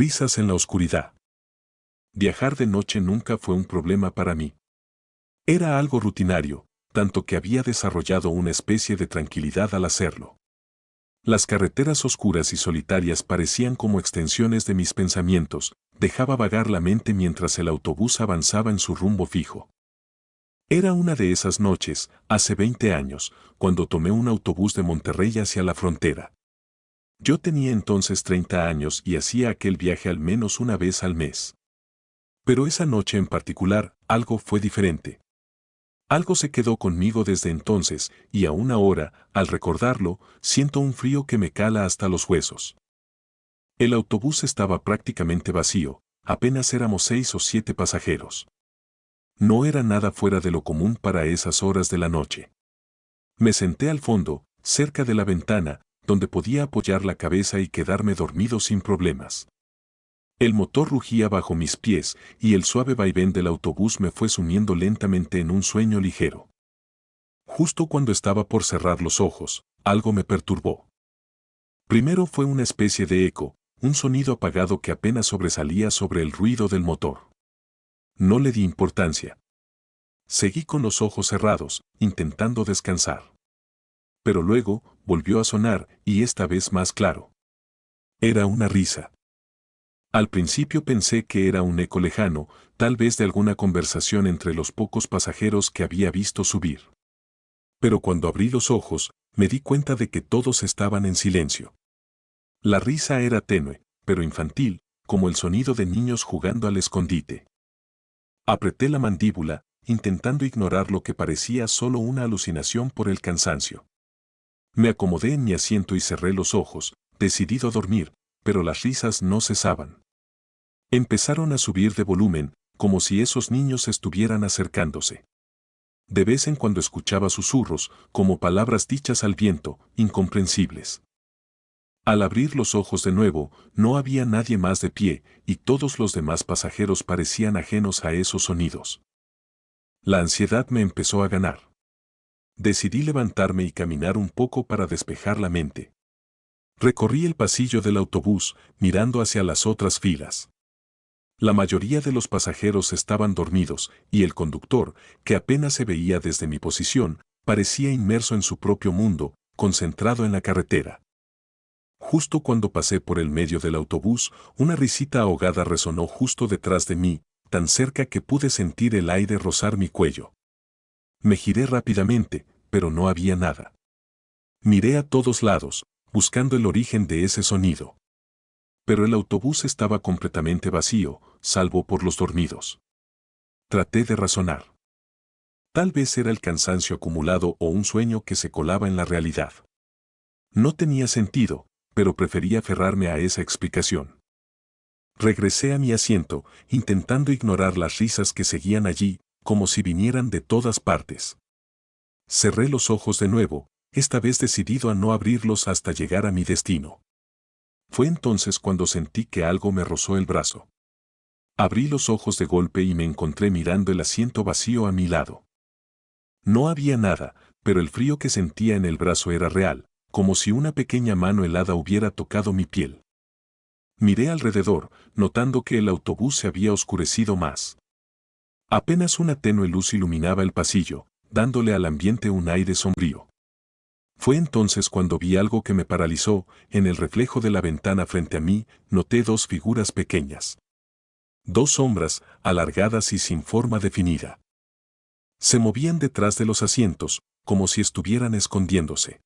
Risas en la oscuridad. Viajar de noche nunca fue un problema para mí. Era algo rutinario, tanto que había desarrollado una especie de tranquilidad al hacerlo. Las carreteras oscuras y solitarias parecían como extensiones de mis pensamientos, dejaba vagar la mente mientras el autobús avanzaba en su rumbo fijo. Era una de esas noches, hace 20 años, cuando tomé un autobús de Monterrey hacia la frontera. Yo tenía entonces 30 años y hacía aquel viaje al menos una vez al mes. Pero esa noche en particular, algo fue diferente. Algo se quedó conmigo desde entonces, y aún ahora, al recordarlo, siento un frío que me cala hasta los huesos. El autobús estaba prácticamente vacío, apenas éramos 6 o 7 pasajeros. No era nada fuera de lo común para esas horas de la noche. Me senté al fondo, cerca de la ventana, donde podía apoyar la cabeza y quedarme dormido sin problemas. El motor rugía bajo mis pies y el suave vaivén del autobús me fue sumiendo lentamente en un sueño ligero. Justo cuando estaba por cerrar los ojos, algo me perturbó. Primero fue una especie de eco, un sonido apagado que apenas sobresalía sobre el ruido del motor. No le di importancia. Seguí con los ojos cerrados, intentando descansar. Pero luego, volvió a sonar, y esta vez más claro. Era una risa. Al principio pensé que era un eco lejano, tal vez de alguna conversación entre los pocos pasajeros que había visto subir. Pero cuando abrí los ojos, me di cuenta de que todos estaban en silencio. La risa era tenue, pero infantil, como el sonido de niños jugando al escondite. Apreté la mandíbula, intentando ignorar lo que parecía solo una alucinación por el cansancio. Me acomodé en mi asiento y cerré los ojos, decidido a dormir, pero las risas no cesaban. Empezaron a subir de volumen, como si esos niños estuvieran acercándose. De vez en cuando escuchaba susurros, como palabras dichas al viento, incomprensibles. Al abrir los ojos de nuevo, no había nadie más de pie, y todos los demás pasajeros parecían ajenos a esos sonidos. La ansiedad me empezó a ganar. Decidí levantarme y caminar un poco para despejar la mente. Recorrí el pasillo del autobús, mirando hacia las otras filas. La mayoría de los pasajeros estaban dormidos, y el conductor, que apenas se veía desde mi posición, parecía inmerso en su propio mundo, concentrado en la carretera. Justo cuando pasé por el medio del autobús, una risita ahogada resonó justo detrás de mí, tan cerca que pude sentir el aire rozar mi cuello. Me giré rápidamente, pero no había nada. Miré a todos lados, buscando el origen de ese sonido. Pero el autobús estaba completamente vacío, salvo por los dormidos. Traté de razonar. Tal vez era el cansancio acumulado o un sueño que se colaba en la realidad. No tenía sentido, pero preferí aferrarme a esa explicación. Regresé a mi asiento, intentando ignorar las risas que seguían allí, como si vinieran de todas partes. Cerré los ojos de nuevo, esta vez decidido a no abrirlos hasta llegar a mi destino. Fue entonces cuando sentí que algo me rozó el brazo. Abrí los ojos de golpe y me encontré mirando el asiento vacío a mi lado. No había nada, pero el frío que sentía en el brazo era real, como si una pequeña mano helada hubiera tocado mi piel. Miré alrededor, notando que el autobús se había oscurecido más. Apenas una tenue luz iluminaba el pasillo, dándole al ambiente un aire sombrío. Fue entonces cuando vi algo que me paralizó. En el reflejo de la ventana frente a mí, noté dos figuras pequeñas. Dos sombras, alargadas y sin forma definida. Se movían detrás de los asientos, como si estuvieran escondiéndose.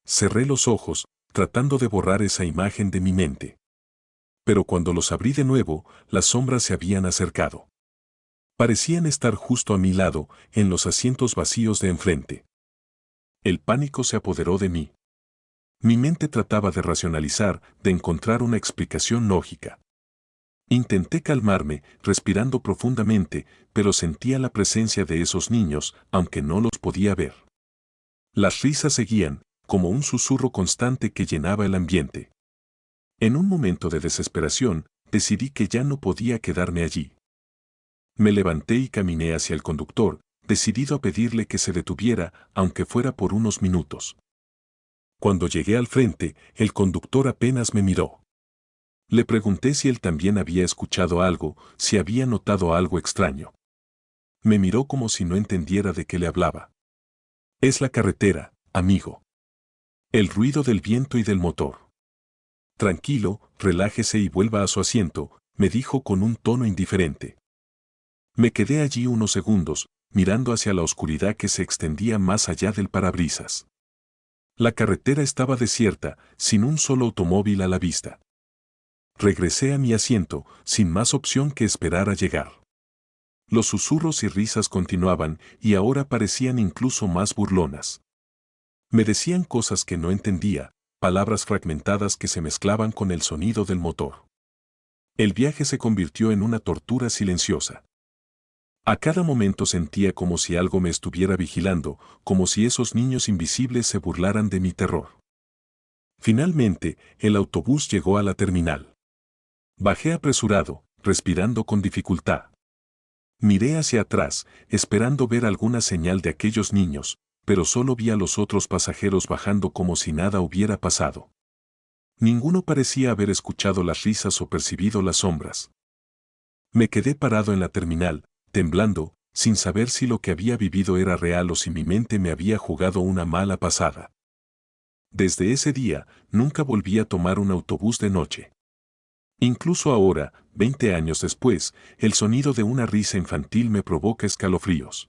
Cerré los ojos, tratando de borrar esa imagen de mi mente. Pero cuando los abrí de nuevo, las sombras se habían acercado. Parecían estar justo a mi lado, en los asientos vacíos de enfrente. El pánico se apoderó de mí. Mi mente trataba de racionalizar, de encontrar una explicación lógica. Intenté calmarme, respirando profundamente, pero sentía la presencia de esos niños, aunque no los podía ver. Las risas seguían, como un susurro constante que llenaba el ambiente. En un momento de desesperación, decidí que ya no podía quedarme allí. Me levanté y caminé hacia el conductor, decidido a pedirle que se detuviera, aunque fuera por unos minutos. Cuando llegué al frente, el conductor apenas me miró. Le pregunté si él también había escuchado algo, si había notado algo extraño. Me miró como si no entendiera de qué le hablaba. Es la carretera, amigo. El ruido del viento y del motor. Tranquilo, relájese y vuelva a su asiento, me dijo con un tono indiferente. Me quedé allí unos segundos, mirando hacia la oscuridad que se extendía más allá del parabrisas. La carretera estaba desierta, sin un solo automóvil a la vista. Regresé a mi asiento, sin más opción que esperar a llegar. Los susurros y risas continuaban, y ahora parecían incluso más burlonas. Me decían cosas que no entendía, palabras fragmentadas que se mezclaban con el sonido del motor. El viaje se convirtió en una tortura silenciosa. A cada momento sentía como si algo me estuviera vigilando, como si esos niños invisibles se burlaran de mi terror. Finalmente, el autobús llegó a la terminal. Bajé apresurado, respirando con dificultad. Miré hacia atrás, esperando ver alguna señal de aquellos niños, pero solo vi a los otros pasajeros bajando como si nada hubiera pasado. Ninguno parecía haber escuchado las risas o percibido las sombras. Me quedé parado en la terminal, temblando, sin saber si lo que había vivido era real o si mi mente me había jugado una mala pasada. Desde ese día, nunca volví a tomar un autobús de noche. Incluso ahora, 20 años después, el sonido de una risa infantil me provoca escalofríos.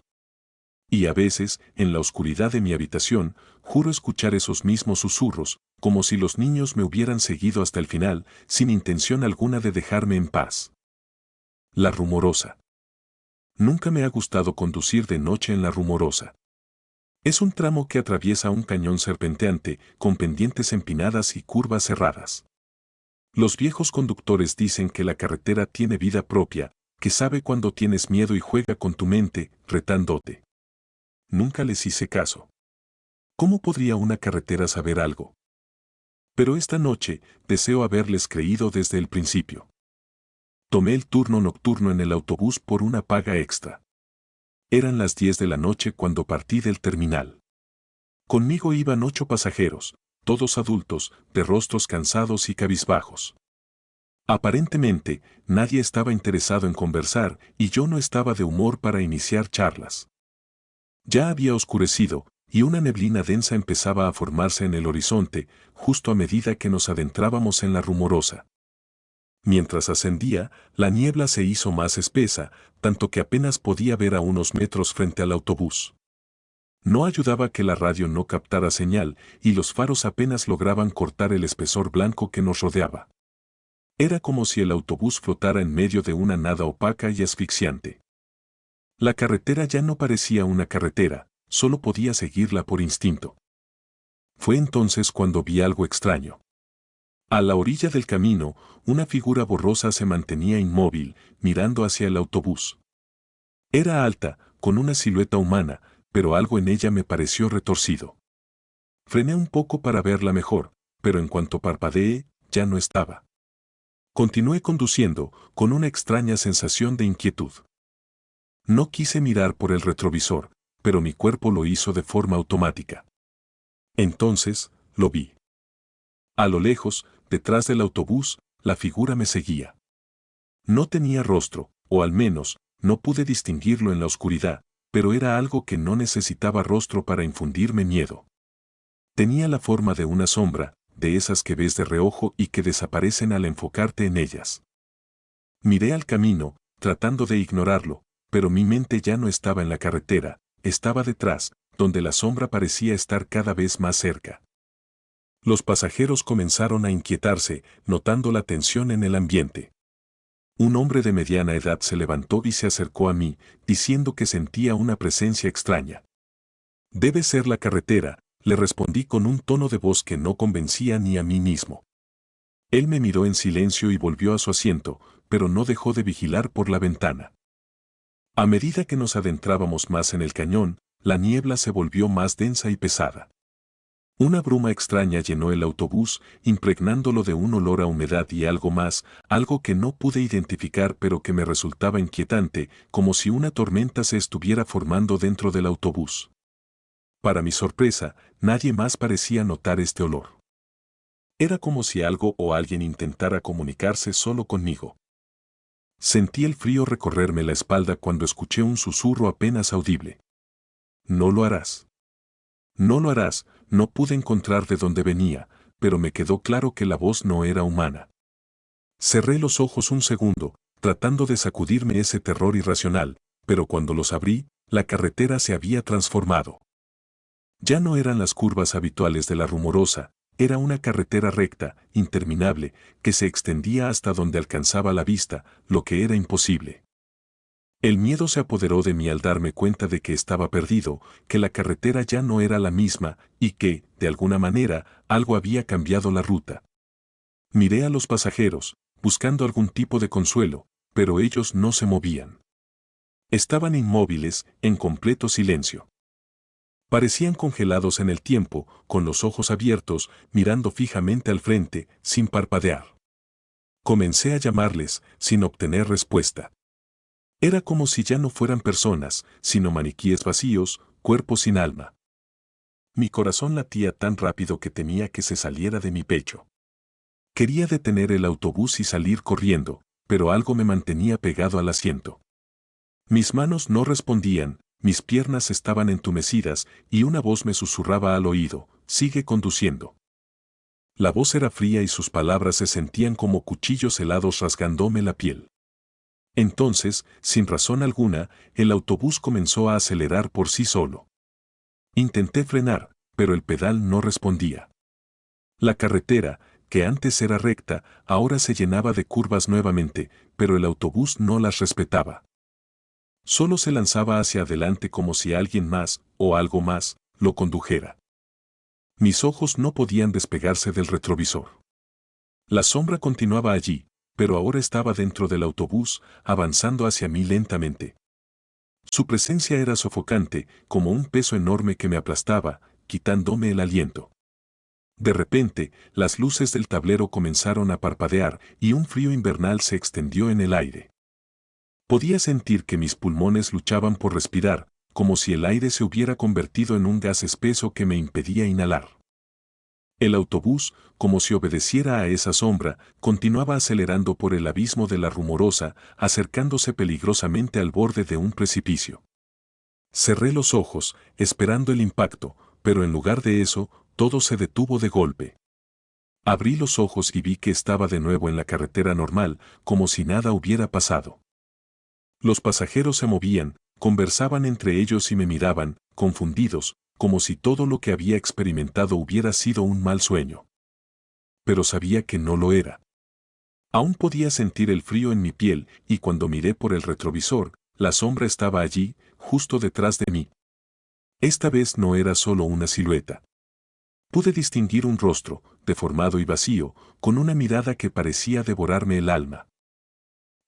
Y a veces, en la oscuridad de mi habitación, juro escuchar esos mismos susurros, como si los niños me hubieran seguido hasta el final, sin intención alguna de dejarme en paz. La Rumorosa. Nunca me ha gustado conducir de noche en La Rumorosa. Es un tramo que atraviesa un cañón serpenteante, con pendientes empinadas y curvas cerradas. Los viejos conductores dicen que la carretera tiene vida propia, que sabe cuando tienes miedo y juega con tu mente, retándote. Nunca les hice caso. ¿Cómo podría una carretera saber algo? Pero esta noche, deseo haberles creído desde el principio. Tomé el turno nocturno en el autobús por una paga extra. Eran las 10 de la noche cuando partí del terminal. Conmigo iban 8 pasajeros, todos adultos, de rostros cansados y cabizbajos. Aparentemente, nadie estaba interesado en conversar y yo no estaba de humor para iniciar charlas. Ya había oscurecido, y una neblina densa empezaba a formarse en el horizonte, justo a medida que nos adentrábamos en La Rumorosa. Mientras ascendía, la niebla se hizo más espesa, tanto que apenas podía ver a unos metros frente al autobús. No ayudaba que la radio no captara señal, y los faros apenas lograban cortar el espesor blanco que nos rodeaba. Era como si el autobús flotara en medio de una nada opaca y asfixiante. La carretera ya no parecía una carretera, solo podía seguirla por instinto. Fue entonces cuando vi algo extraño. A la orilla del camino, una figura borrosa se mantenía inmóvil, mirando hacia el autobús. Era alta, con una silueta humana, pero algo en ella me pareció retorcido. Frené un poco para verla mejor, pero en cuanto parpadeé, ya no estaba. Continué conduciendo, con una extraña sensación de inquietud. No quise mirar por el retrovisor, pero mi cuerpo lo hizo de forma automática. Entonces, lo vi. A lo lejos, detrás del autobús, la figura me seguía. No tenía rostro, o al menos, no pude distinguirlo en la oscuridad, pero era algo que no necesitaba rostro para infundirme miedo. Tenía la forma de una sombra, de esas que ves de reojo y que desaparecen al enfocarte en ellas. Miré al camino, tratando de ignorarlo, pero mi mente ya no estaba en la carretera, estaba detrás, donde la sombra parecía estar cada vez más cerca. Los pasajeros comenzaron a inquietarse, notando la tensión en el ambiente. Un hombre de mediana edad se levantó y se acercó a mí, diciendo que sentía una presencia extraña. Debe ser la carretera, le respondí con un tono de voz que no convencía ni a mí mismo. Él me miró en silencio y volvió a su asiento, pero no dejó de vigilar por la ventana. A medida que nos adentrábamos más en el cañón, la niebla se volvió más densa y pesada. Una bruma extraña llenó el autobús, impregnándolo de un olor a humedad y algo más, algo que no pude identificar pero que me resultaba inquietante, como si una tormenta se estuviera formando dentro del autobús. Para mi sorpresa, nadie más parecía notar este olor. Era como si algo o alguien intentara comunicarse solo conmigo. Sentí el frío recorrerme la espalda cuando escuché un susurro apenas audible. No lo harás. No lo harás. No pude encontrar de dónde venía, pero me quedó claro que la voz no era humana. Cerré los ojos un segundo, tratando de sacudirme ese terror irracional, pero cuando los abrí, la carretera se había transformado. Ya no eran las curvas habituales de la Rumorosa, era una carretera recta, interminable, que se extendía hasta donde alcanzaba la vista, lo que era imposible. El miedo se apoderó de mí al darme cuenta de que estaba perdido, que la carretera ya no era la misma y que, de alguna manera, algo había cambiado la ruta. Miré a los pasajeros, buscando algún tipo de consuelo, pero ellos no se movían. Estaban inmóviles, en completo silencio. Parecían congelados en el tiempo, con los ojos abiertos, mirando fijamente al frente, sin parpadear. Comencé a llamarles, sin obtener respuesta. Era como si ya no fueran personas, sino maniquíes vacíos, cuerpos sin alma. Mi corazón latía tan rápido que temía que se saliera de mi pecho. Quería detener el autobús y salir corriendo, pero algo me mantenía pegado al asiento. Mis manos no respondían, mis piernas estaban entumecidas y una voz me susurraba al oído, sigue conduciendo. La voz era fría y sus palabras se sentían como cuchillos helados rasgándome la piel. Entonces, sin razón alguna, el autobús comenzó a acelerar por sí solo. Intenté frenar, pero el pedal no respondía. La carretera, que antes era recta, ahora se llenaba de curvas nuevamente, pero el autobús no las respetaba. Solo se lanzaba hacia adelante como si alguien más, o algo más, lo condujera. Mis ojos no podían despegarse del retrovisor. La sombra continuaba allí, pero ahora estaba dentro del autobús, avanzando hacia mí lentamente. Su presencia era sofocante, como un peso enorme que me aplastaba, quitándome el aliento. De repente, las luces del tablero comenzaron a parpadear y un frío invernal se extendió en el aire. Podía sentir que mis pulmones luchaban por respirar, como si el aire se hubiera convertido en un gas espeso que me impedía inhalar. El autobús, como si obedeciera a esa sombra, continuaba acelerando por el abismo de la Rumorosa, acercándose peligrosamente al borde de un precipicio. Cerré los ojos, esperando el impacto, pero en lugar de eso, todo se detuvo de golpe. Abrí los ojos y vi que estaba de nuevo en la carretera normal, como si nada hubiera pasado. Los pasajeros se movían, conversaban entre ellos y me miraban, confundidos, como si todo lo que había experimentado hubiera sido un mal sueño. Pero sabía que no lo era. Aún podía sentir el frío en mi piel y cuando miré por el retrovisor, la sombra estaba allí, justo detrás de mí. Esta vez no era solo una silueta. Pude distinguir un rostro, deformado y vacío, con una mirada que parecía devorarme el alma.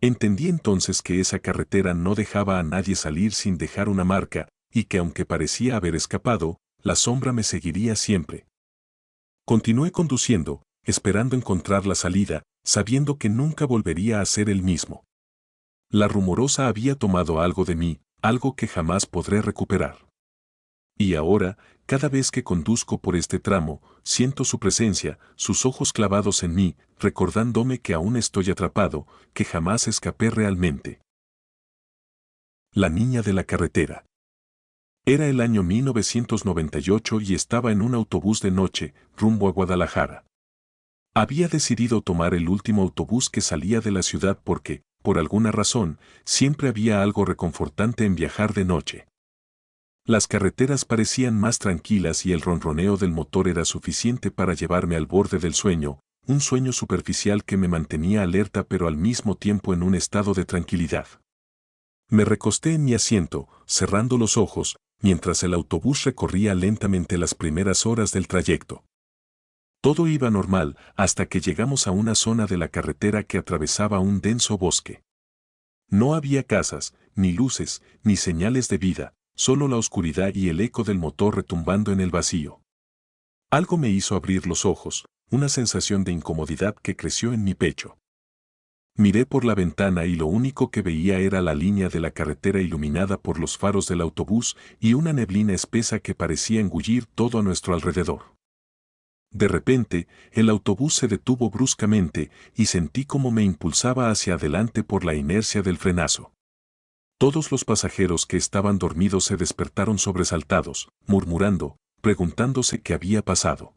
Entendí entonces que esa carretera no dejaba a nadie salir sin dejar una marca, y que aunque parecía haber escapado, la sombra me seguiría siempre. Continué conduciendo, esperando encontrar la salida, sabiendo que nunca volvería a ser el mismo. La Rumorosa había tomado algo de mí, algo que jamás podré recuperar. Y ahora, cada vez que conduzco por este tramo, siento su presencia, sus ojos clavados en mí, recordándome que aún estoy atrapado, que jamás escapé realmente. La niña de la carretera. Era el año 1998 y estaba en un autobús de noche, rumbo a Guadalajara. Había decidido tomar el último autobús que salía de la ciudad porque, por alguna razón, siempre había algo reconfortante en viajar de noche. Las carreteras parecían más tranquilas y el ronroneo del motor era suficiente para llevarme al borde del sueño, un sueño superficial que me mantenía alerta pero al mismo tiempo en un estado de tranquilidad. Me recosté en mi asiento, cerrando los ojos, mientras el autobús recorría lentamente las primeras horas del trayecto. Todo iba normal hasta que llegamos a una zona de la carretera que atravesaba un denso bosque. No había casas, ni luces, ni señales de vida, solo la oscuridad y el eco del motor retumbando en el vacío. Algo me hizo abrir los ojos, una sensación de incomodidad que creció en mi pecho. Miré por la ventana y lo único que veía era la línea de la carretera iluminada por los faros del autobús y una neblina espesa que parecía engullir todo a nuestro alrededor. De repente, el autobús se detuvo bruscamente y sentí cómo me impulsaba hacia adelante por la inercia del frenazo. Todos los pasajeros que estaban dormidos se despertaron sobresaltados, murmurando, preguntándose qué había pasado.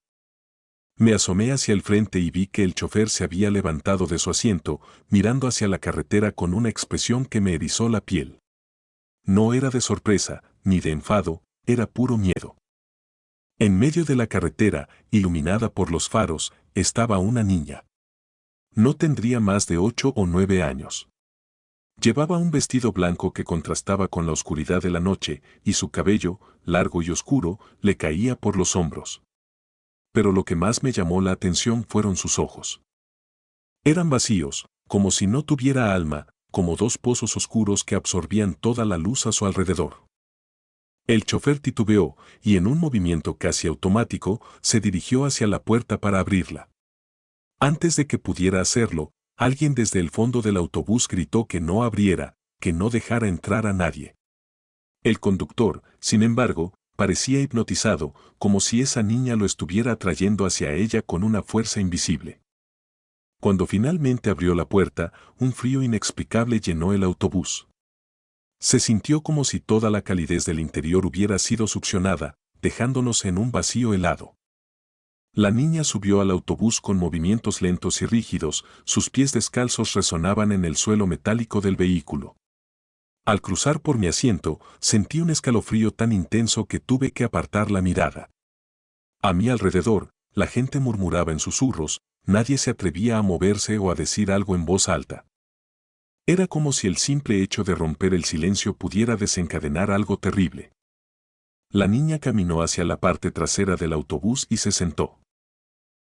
Me asomé hacia el frente y vi que el chofer se había levantado de su asiento, mirando hacia la carretera con una expresión que me erizó la piel. No era de sorpresa, ni de enfado, era puro miedo. En medio de la carretera, iluminada por los faros, estaba una niña. No tendría más de 8 o 9 años. Llevaba un vestido blanco que contrastaba con la oscuridad de la noche, y su cabello, largo y oscuro, le caía por los hombros. Pero lo que más me llamó la atención fueron sus ojos. Eran vacíos, como si no tuviera alma, como dos pozos oscuros que absorbían toda la luz a su alrededor. El chofer titubeó, y en un movimiento casi automático, se dirigió hacia la puerta para abrirla. Antes de que pudiera hacerlo, alguien desde el fondo del autobús gritó que no abriera, que no dejara entrar a nadie. El conductor, sin embargo, parecía hipnotizado, como si esa niña lo estuviera atrayendo hacia ella con una fuerza invisible. Cuando finalmente abrió la puerta, un frío inexplicable llenó el autobús. Se sintió como si toda la calidez del interior hubiera sido succionada, dejándonos en un vacío helado. La niña subió al autobús con movimientos lentos y rígidos, sus pies descalzos resonaban en el suelo metálico del vehículo. Al cruzar por mi asiento, sentí un escalofrío tan intenso que tuve que apartar la mirada. A mi alrededor, la gente murmuraba en susurros, nadie se atrevía a moverse o a decir algo en voz alta. Era como si el simple hecho de romper el silencio pudiera desencadenar algo terrible. La niña caminó hacia la parte trasera del autobús y se sentó.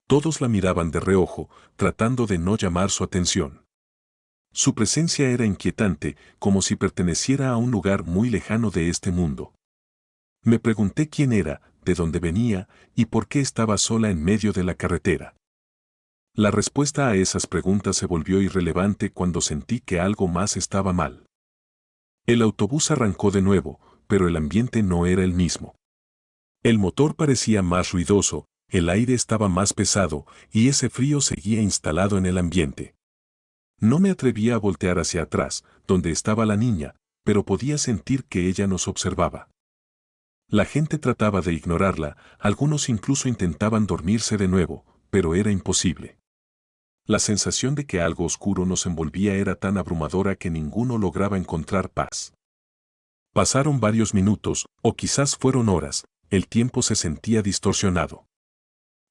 Todos la miraban de reojo, tratando de no llamar su atención. Su presencia era inquietante, como si perteneciera a un lugar muy lejano de este mundo. Me pregunté quién era, de dónde venía, y por qué estaba sola en medio de la carretera. La respuesta a esas preguntas se volvió irrelevante cuando sentí que algo más estaba mal. El autobús arrancó de nuevo, pero el ambiente no era el mismo. El motor parecía más ruidoso, el aire estaba más pesado, y ese frío seguía instalado en el ambiente. No me atrevía a voltear hacia atrás, donde estaba la niña, pero podía sentir que ella nos observaba. La gente trataba de ignorarla, algunos incluso intentaban dormirse de nuevo, pero era imposible. La sensación de que algo oscuro nos envolvía era tan abrumadora que ninguno lograba encontrar paz. Pasaron varios minutos, o quizás fueron horas, el tiempo se sentía distorsionado.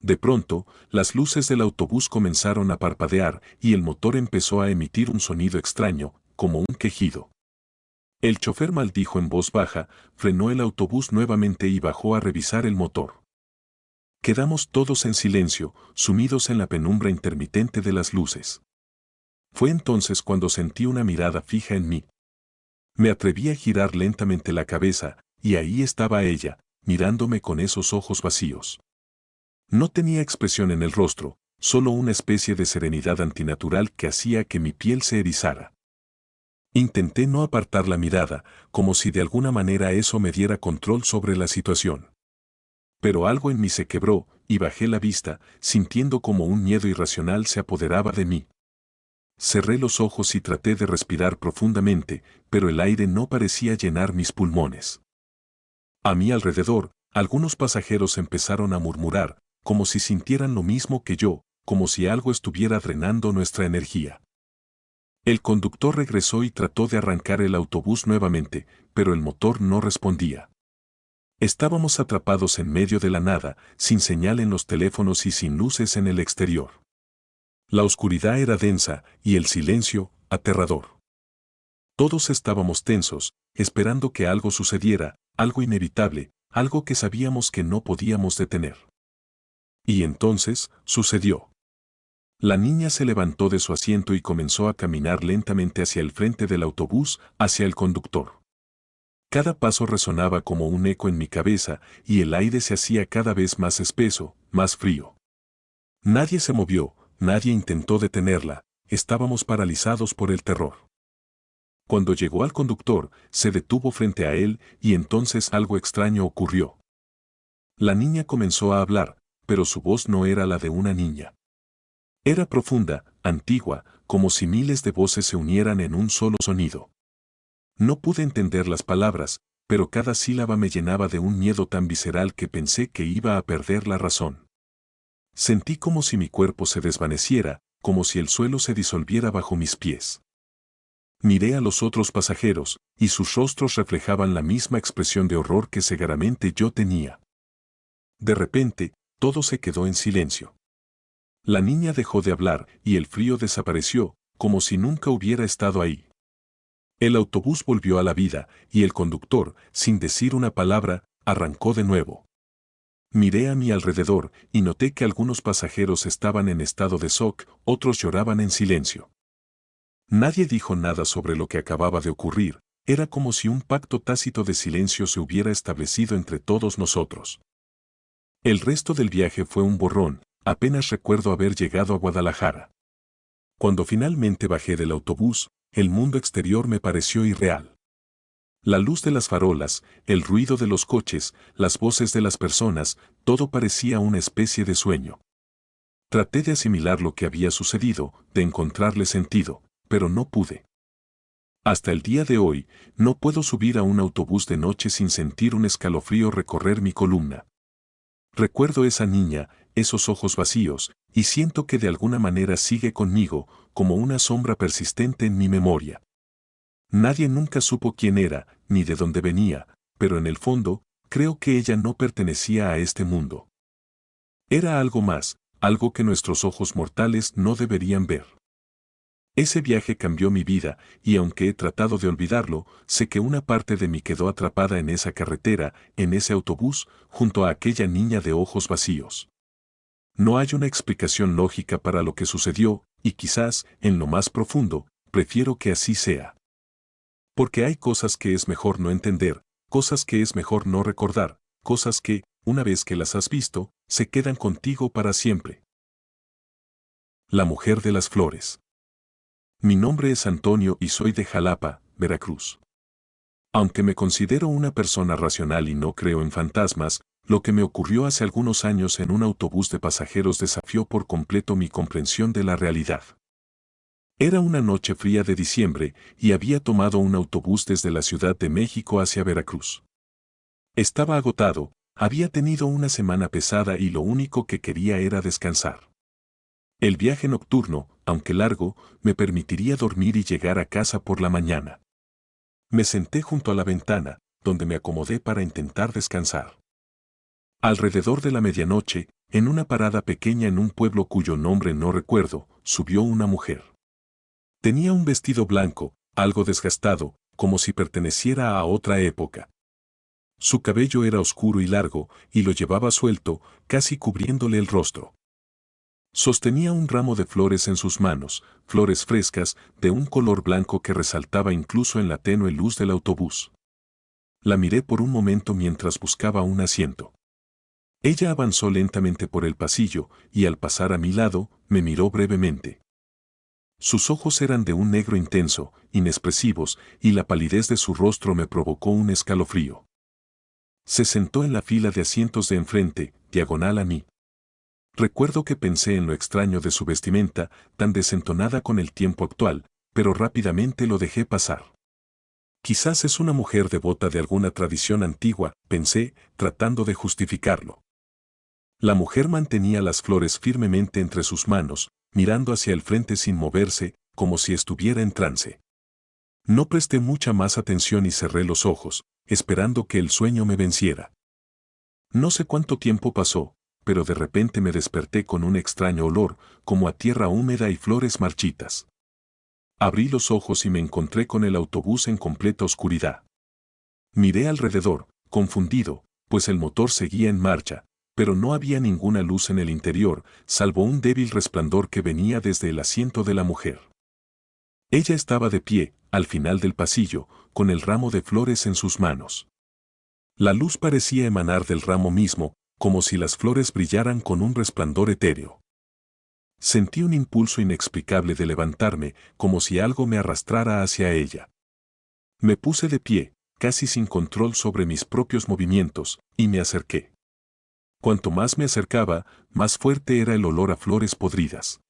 De pronto, las luces del autobús comenzaron a parpadear y el motor empezó a emitir un sonido extraño, como un quejido. El chofer maldijo en voz baja, frenó el autobús nuevamente y bajó a revisar el motor. Quedamos todos en silencio, sumidos en la penumbra intermitente de las luces. Fue entonces cuando sentí una mirada fija en mí. Me atreví a girar lentamente la cabeza, y ahí estaba ella, mirándome con esos ojos vacíos. No tenía expresión en el rostro, solo una especie de serenidad antinatural que hacía que mi piel se erizara. Intenté no apartar la mirada, como si de alguna manera eso me diera control sobre la situación. Pero algo en mí se quebró, y bajé la vista, sintiendo como un miedo irracional se apoderaba de mí. Cerré los ojos y traté de respirar profundamente, pero el aire no parecía llenar mis pulmones. A mi alrededor, algunos pasajeros empezaron a murmurar, como si sintieran lo mismo que yo, como si algo estuviera drenando nuestra energía. El conductor regresó y trató de arrancar el autobús nuevamente, pero el motor no respondía. Estábamos atrapados en medio de la nada, sin señal en los teléfonos y sin luces en el exterior. La oscuridad era densa y el silencio, aterrador. Todos estábamos tensos, esperando que algo sucediera, algo inevitable, algo que sabíamos que no podíamos detener. Y entonces, sucedió. La niña se levantó de su asiento y comenzó a caminar lentamente hacia el frente del autobús, hacia el conductor. Cada paso resonaba como un eco en mi cabeza y el aire se hacía cada vez más espeso, más frío. Nadie se movió, nadie intentó detenerla, estábamos paralizados por el terror. Cuando llegó al conductor, se detuvo frente a él y entonces algo extraño ocurrió. La niña comenzó a hablar, pero su voz no era la de una niña. Era profunda, antigua, como si miles de voces se unieran en un solo sonido. No pude entender las palabras, pero cada sílaba me llenaba de un miedo tan visceral que pensé que iba a perder la razón. Sentí como si mi cuerpo se desvaneciera, como si el suelo se disolviera bajo mis pies. Miré a los otros pasajeros, y sus rostros reflejaban la misma expresión de horror que cegaramente yo tenía. De repente, todo se quedó en silencio. La niña dejó de hablar y el frío desapareció, como si nunca hubiera estado ahí. El autobús volvió a la vida, y el conductor, sin decir una palabra, arrancó de nuevo. Miré a mi alrededor y noté que algunos pasajeros estaban en estado de shock, otros lloraban en silencio. Nadie dijo nada sobre lo que acababa de ocurrir, era como si un pacto tácito de silencio se hubiera establecido entre todos nosotros. El resto del viaje fue un borrón, apenas recuerdo haber llegado a Guadalajara. Cuando finalmente bajé del autobús, el mundo exterior me pareció irreal. La luz de las farolas, el ruido de los coches, las voces de las personas, todo parecía una especie de sueño. Traté de asimilar lo que había sucedido, de encontrarle sentido, pero no pude. Hasta el día de hoy, no puedo subir a un autobús de noche sin sentir un escalofrío recorrer mi columna. Recuerdo esa niña, esos ojos vacíos, y siento que de alguna manera sigue conmigo, como una sombra persistente en mi memoria. Nadie nunca supo quién era, ni de dónde venía, pero en el fondo, creo que ella no pertenecía a este mundo. Era algo más, algo que nuestros ojos mortales no deberían ver. Ese viaje cambió mi vida, y aunque he tratado de olvidarlo, sé que una parte de mí quedó atrapada en esa carretera, en ese autobús, junto a aquella niña de ojos vacíos. No hay una explicación lógica para lo que sucedió, y quizás, en lo más profundo, prefiero que así sea. Porque hay cosas que es mejor no entender, cosas que es mejor no recordar, cosas que, una vez que las has visto, se quedan contigo para siempre. La mujer de las flores. Mi nombre es Antonio y soy de Jalapa, Veracruz. Aunque me considero una persona racional y no creo en fantasmas, lo que me ocurrió hace algunos años en un autobús de pasajeros desafió por completo mi comprensión de la realidad. Era una noche fría de diciembre y había tomado un autobús desde la Ciudad de México hacia Veracruz. Estaba agotado, había tenido una semana pesada y lo único que quería era descansar. El viaje nocturno, aunque largo, me permitiría dormir y llegar a casa por la mañana. Me senté junto a la ventana, donde me acomodé para intentar descansar. Alrededor de la medianoche, en una parada pequeña en un pueblo cuyo nombre no recuerdo, subió una mujer. Tenía un vestido blanco, algo desgastado, como si perteneciera a otra época. Su cabello era oscuro y largo, y lo llevaba suelto, casi cubriéndole el rostro. Sostenía un ramo de flores en sus manos, flores frescas, de un color blanco que resaltaba incluso en la tenue luz del autobús. La miré por un momento mientras buscaba un asiento. Ella avanzó lentamente por el pasillo, y al pasar a mi lado, me miró brevemente. Sus ojos eran de un negro intenso, inexpresivos, y la palidez de su rostro me provocó un escalofrío. Se sentó en la fila de asientos de enfrente, diagonal a mí. Recuerdo que pensé en lo extraño de su vestimenta, tan desentonada con el tiempo actual, pero rápidamente lo dejé pasar. Quizás es una mujer devota de alguna tradición antigua, pensé, tratando de justificarlo. La mujer mantenía las flores firmemente entre sus manos, mirando hacia el frente sin moverse, como si estuviera en trance. No presté mucha más atención y cerré los ojos, esperando que el sueño me venciera. No sé cuánto tiempo pasó, pero de repente me desperté con un extraño olor, como a tierra húmeda y flores marchitas. Abrí los ojos y me encontré con el autobús en completa oscuridad. Miré alrededor, confundido, pues el motor seguía en marcha, pero no había ninguna luz en el interior, salvo un débil resplandor que venía desde el asiento de la mujer. Ella estaba de pie, al final del pasillo, con el ramo de flores en sus manos. La luz parecía emanar del ramo mismo, como si las flores brillaran con un resplandor etéreo. Sentí un impulso inexplicable de levantarme, como si algo me arrastrara hacia ella. Me puse de pie, casi sin control sobre mis propios movimientos, y me acerqué. Cuanto más me acercaba, más fuerte era el olor a flores podridas.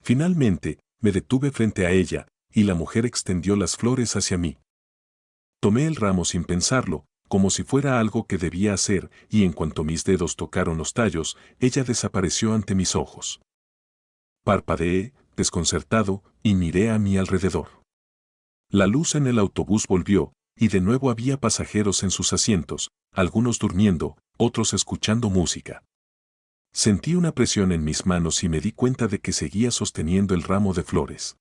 Finalmente, me detuve frente a ella, y la mujer extendió las flores hacia mí. Tomé el ramo sin pensarlo, como si fuera algo que debía hacer, y en cuanto mis dedos tocaron los tallos, ella desapareció ante mis ojos. Parpadeé, desconcertado, y miré a mi alrededor. La luz en el autobús volvió, y de nuevo había pasajeros en sus asientos, algunos durmiendo, otros escuchando música. Sentí una presión en mis manos y me di cuenta de que seguía sosteniendo el ramo de flores.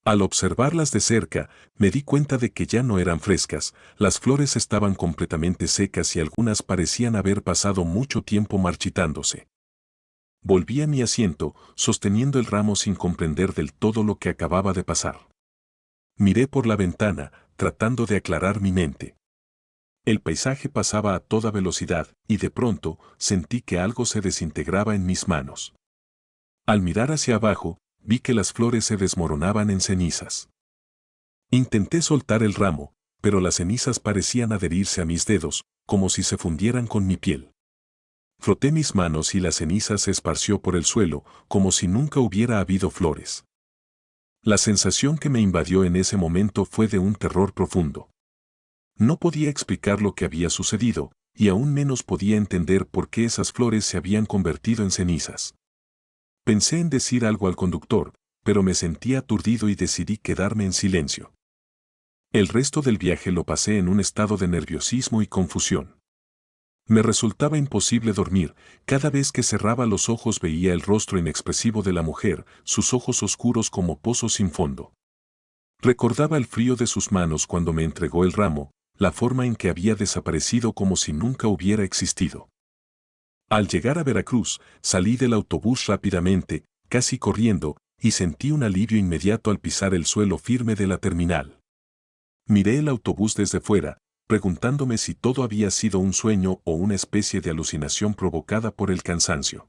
Al observarlas de cerca, me di cuenta de que ya no eran frescas, las flores estaban completamente secas y algunas parecían haber pasado mucho tiempo marchitándose. Volví a mi asiento, sosteniendo el ramo sin comprender del todo lo que acababa de pasar. Miré por la ventana, tratando de aclarar mi mente. El paisaje pasaba a toda velocidad, y de pronto sentí que algo se desintegraba en mis manos. Al mirar hacia abajo, vi que las flores se desmoronaban en cenizas. Intenté soltar el ramo, pero las cenizas parecían adherirse a mis dedos, como si se fundieran con mi piel. Froté mis manos y la ceniza se esparció por el suelo, como si nunca hubiera habido flores. La sensación que me invadió en ese momento fue de un terror profundo. No podía explicar lo que había sucedido, y aún menos podía entender por qué esas flores se habían convertido en cenizas. Pensé en decir algo al conductor, pero me sentía aturdido y decidí quedarme en silencio. El resto del viaje lo pasé en un estado de nerviosismo y confusión. Me resultaba imposible dormir, cada vez que cerraba los ojos veía el rostro inexpresivo de la mujer, sus ojos oscuros como pozos sin fondo. Recordaba el frío de sus manos cuando me entregó el ramo, la forma en que había desaparecido como si nunca hubiera existido. Al llegar a Veracruz, salí del autobús rápidamente, casi corriendo, y sentí un alivio inmediato al pisar el suelo firme de la terminal. Miré el autobús desde fuera, preguntándome si todo había sido un sueño o una especie de alucinación provocada por el cansancio.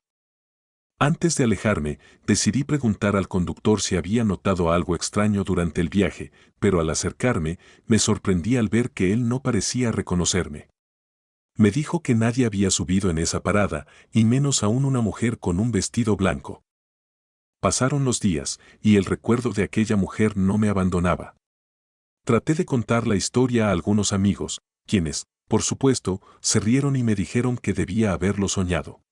Antes de alejarme, decidí preguntar al conductor si había notado algo extraño durante el viaje, pero al acercarme, me sorprendí al ver que él no parecía reconocerme. Me dijo que nadie había subido en esa parada, y menos aún una mujer con un vestido blanco. Pasaron los días, y el recuerdo de aquella mujer no me abandonaba. Traté de contar la historia a algunos amigos, quienes, por supuesto, se rieron y me dijeron que debía haberlo soñado.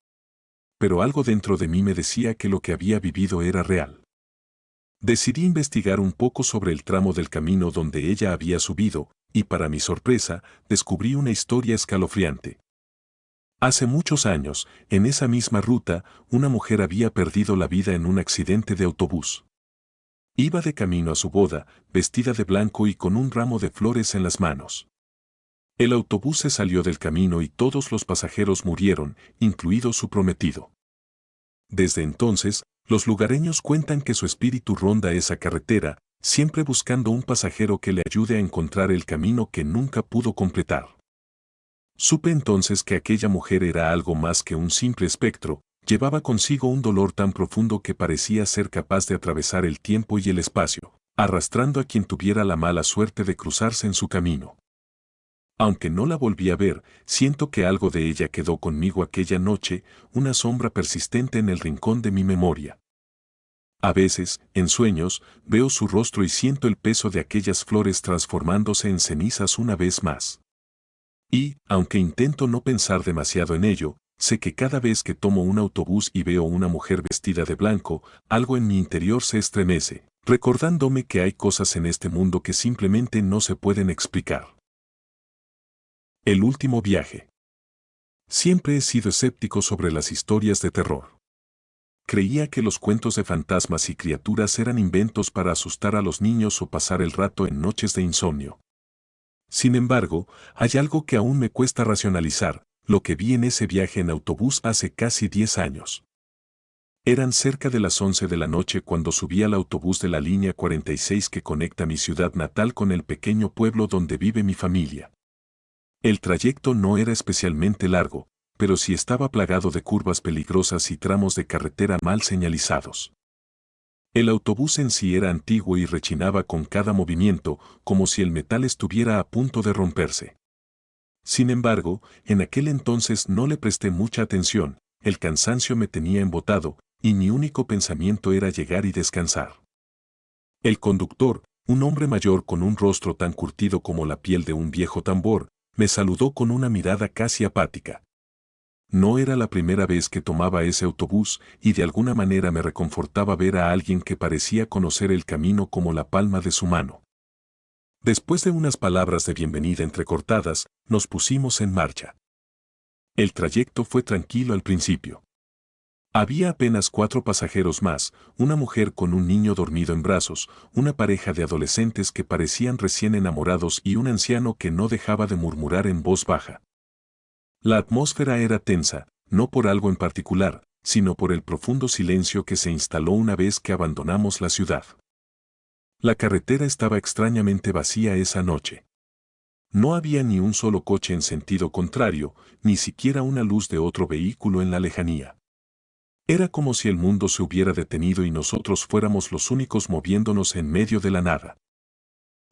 Pero algo dentro de mí me decía que lo que había vivido era real. Decidí investigar un poco sobre el tramo del camino donde ella había subido, y para mi sorpresa, descubrí una historia escalofriante. Hace muchos años, en esa misma ruta, una mujer había perdido la vida en un accidente de autobús. Iba de camino a su boda, vestida de blanco y con un ramo de flores en las manos. El autobús se salió del camino y todos los pasajeros murieron, incluido su prometido. Desde entonces, los lugareños cuentan que su espíritu ronda esa carretera, siempre buscando un pasajero que le ayude a encontrar el camino que nunca pudo completar. Supe entonces que aquella mujer era algo más que un simple espectro, llevaba consigo un dolor tan profundo que parecía ser capaz de atravesar el tiempo y el espacio, arrastrando a quien tuviera la mala suerte de cruzarse en su camino. Aunque no la volví a ver, siento que algo de ella quedó conmigo aquella noche, una sombra persistente en el rincón de mi memoria. A veces, en sueños, veo su rostro y siento el peso de aquellas flores transformándose en cenizas una vez más. Y, aunque intento no pensar demasiado en ello, sé que cada vez que tomo un autobús y veo una mujer vestida de blanco, algo en mi interior se estremece, recordándome que hay cosas en este mundo que simplemente no se pueden explicar. El último viaje. Siempre he sido escéptico sobre las historias de terror. Creía que los cuentos de fantasmas y criaturas eran inventos para asustar a los niños o pasar el rato en noches de insomnio. Sin embargo, hay algo que aún me cuesta racionalizar, lo que vi en ese viaje en autobús hace casi 10 años. Eran cerca de las 11 de la noche cuando subí al autobús de la línea 46 que conecta mi ciudad natal con el pequeño pueblo donde vive mi familia. El trayecto no era especialmente largo, pero sí estaba plagado de curvas peligrosas y tramos de carretera mal señalizados. El autobús en sí era antiguo y rechinaba con cada movimiento, como si el metal estuviera a punto de romperse. Sin embargo, en aquel entonces no le presté mucha atención, el cansancio me tenía embotado, y mi único pensamiento era llegar y descansar. El conductor, un hombre mayor con un rostro tan curtido como la piel de un viejo tambor, me saludó con una mirada casi apática. No era la primera vez que tomaba ese autobús y de alguna manera me reconfortaba ver a alguien que parecía conocer el camino como la palma de su mano. Después de unas palabras de bienvenida entrecortadas, nos pusimos en marcha. El trayecto fue tranquilo al principio. Había apenas 4 pasajeros más, una mujer con un niño dormido en brazos, una pareja de adolescentes que parecían recién enamorados y un anciano que no dejaba de murmurar en voz baja. La atmósfera era tensa, no por algo en particular, sino por el profundo silencio que se instaló una vez que abandonamos la ciudad. La carretera estaba extrañamente vacía esa noche. No había ni un solo coche en sentido contrario, ni siquiera una luz de otro vehículo en la lejanía. Era como si el mundo se hubiera detenido y nosotros fuéramos los únicos moviéndonos en medio de la nada.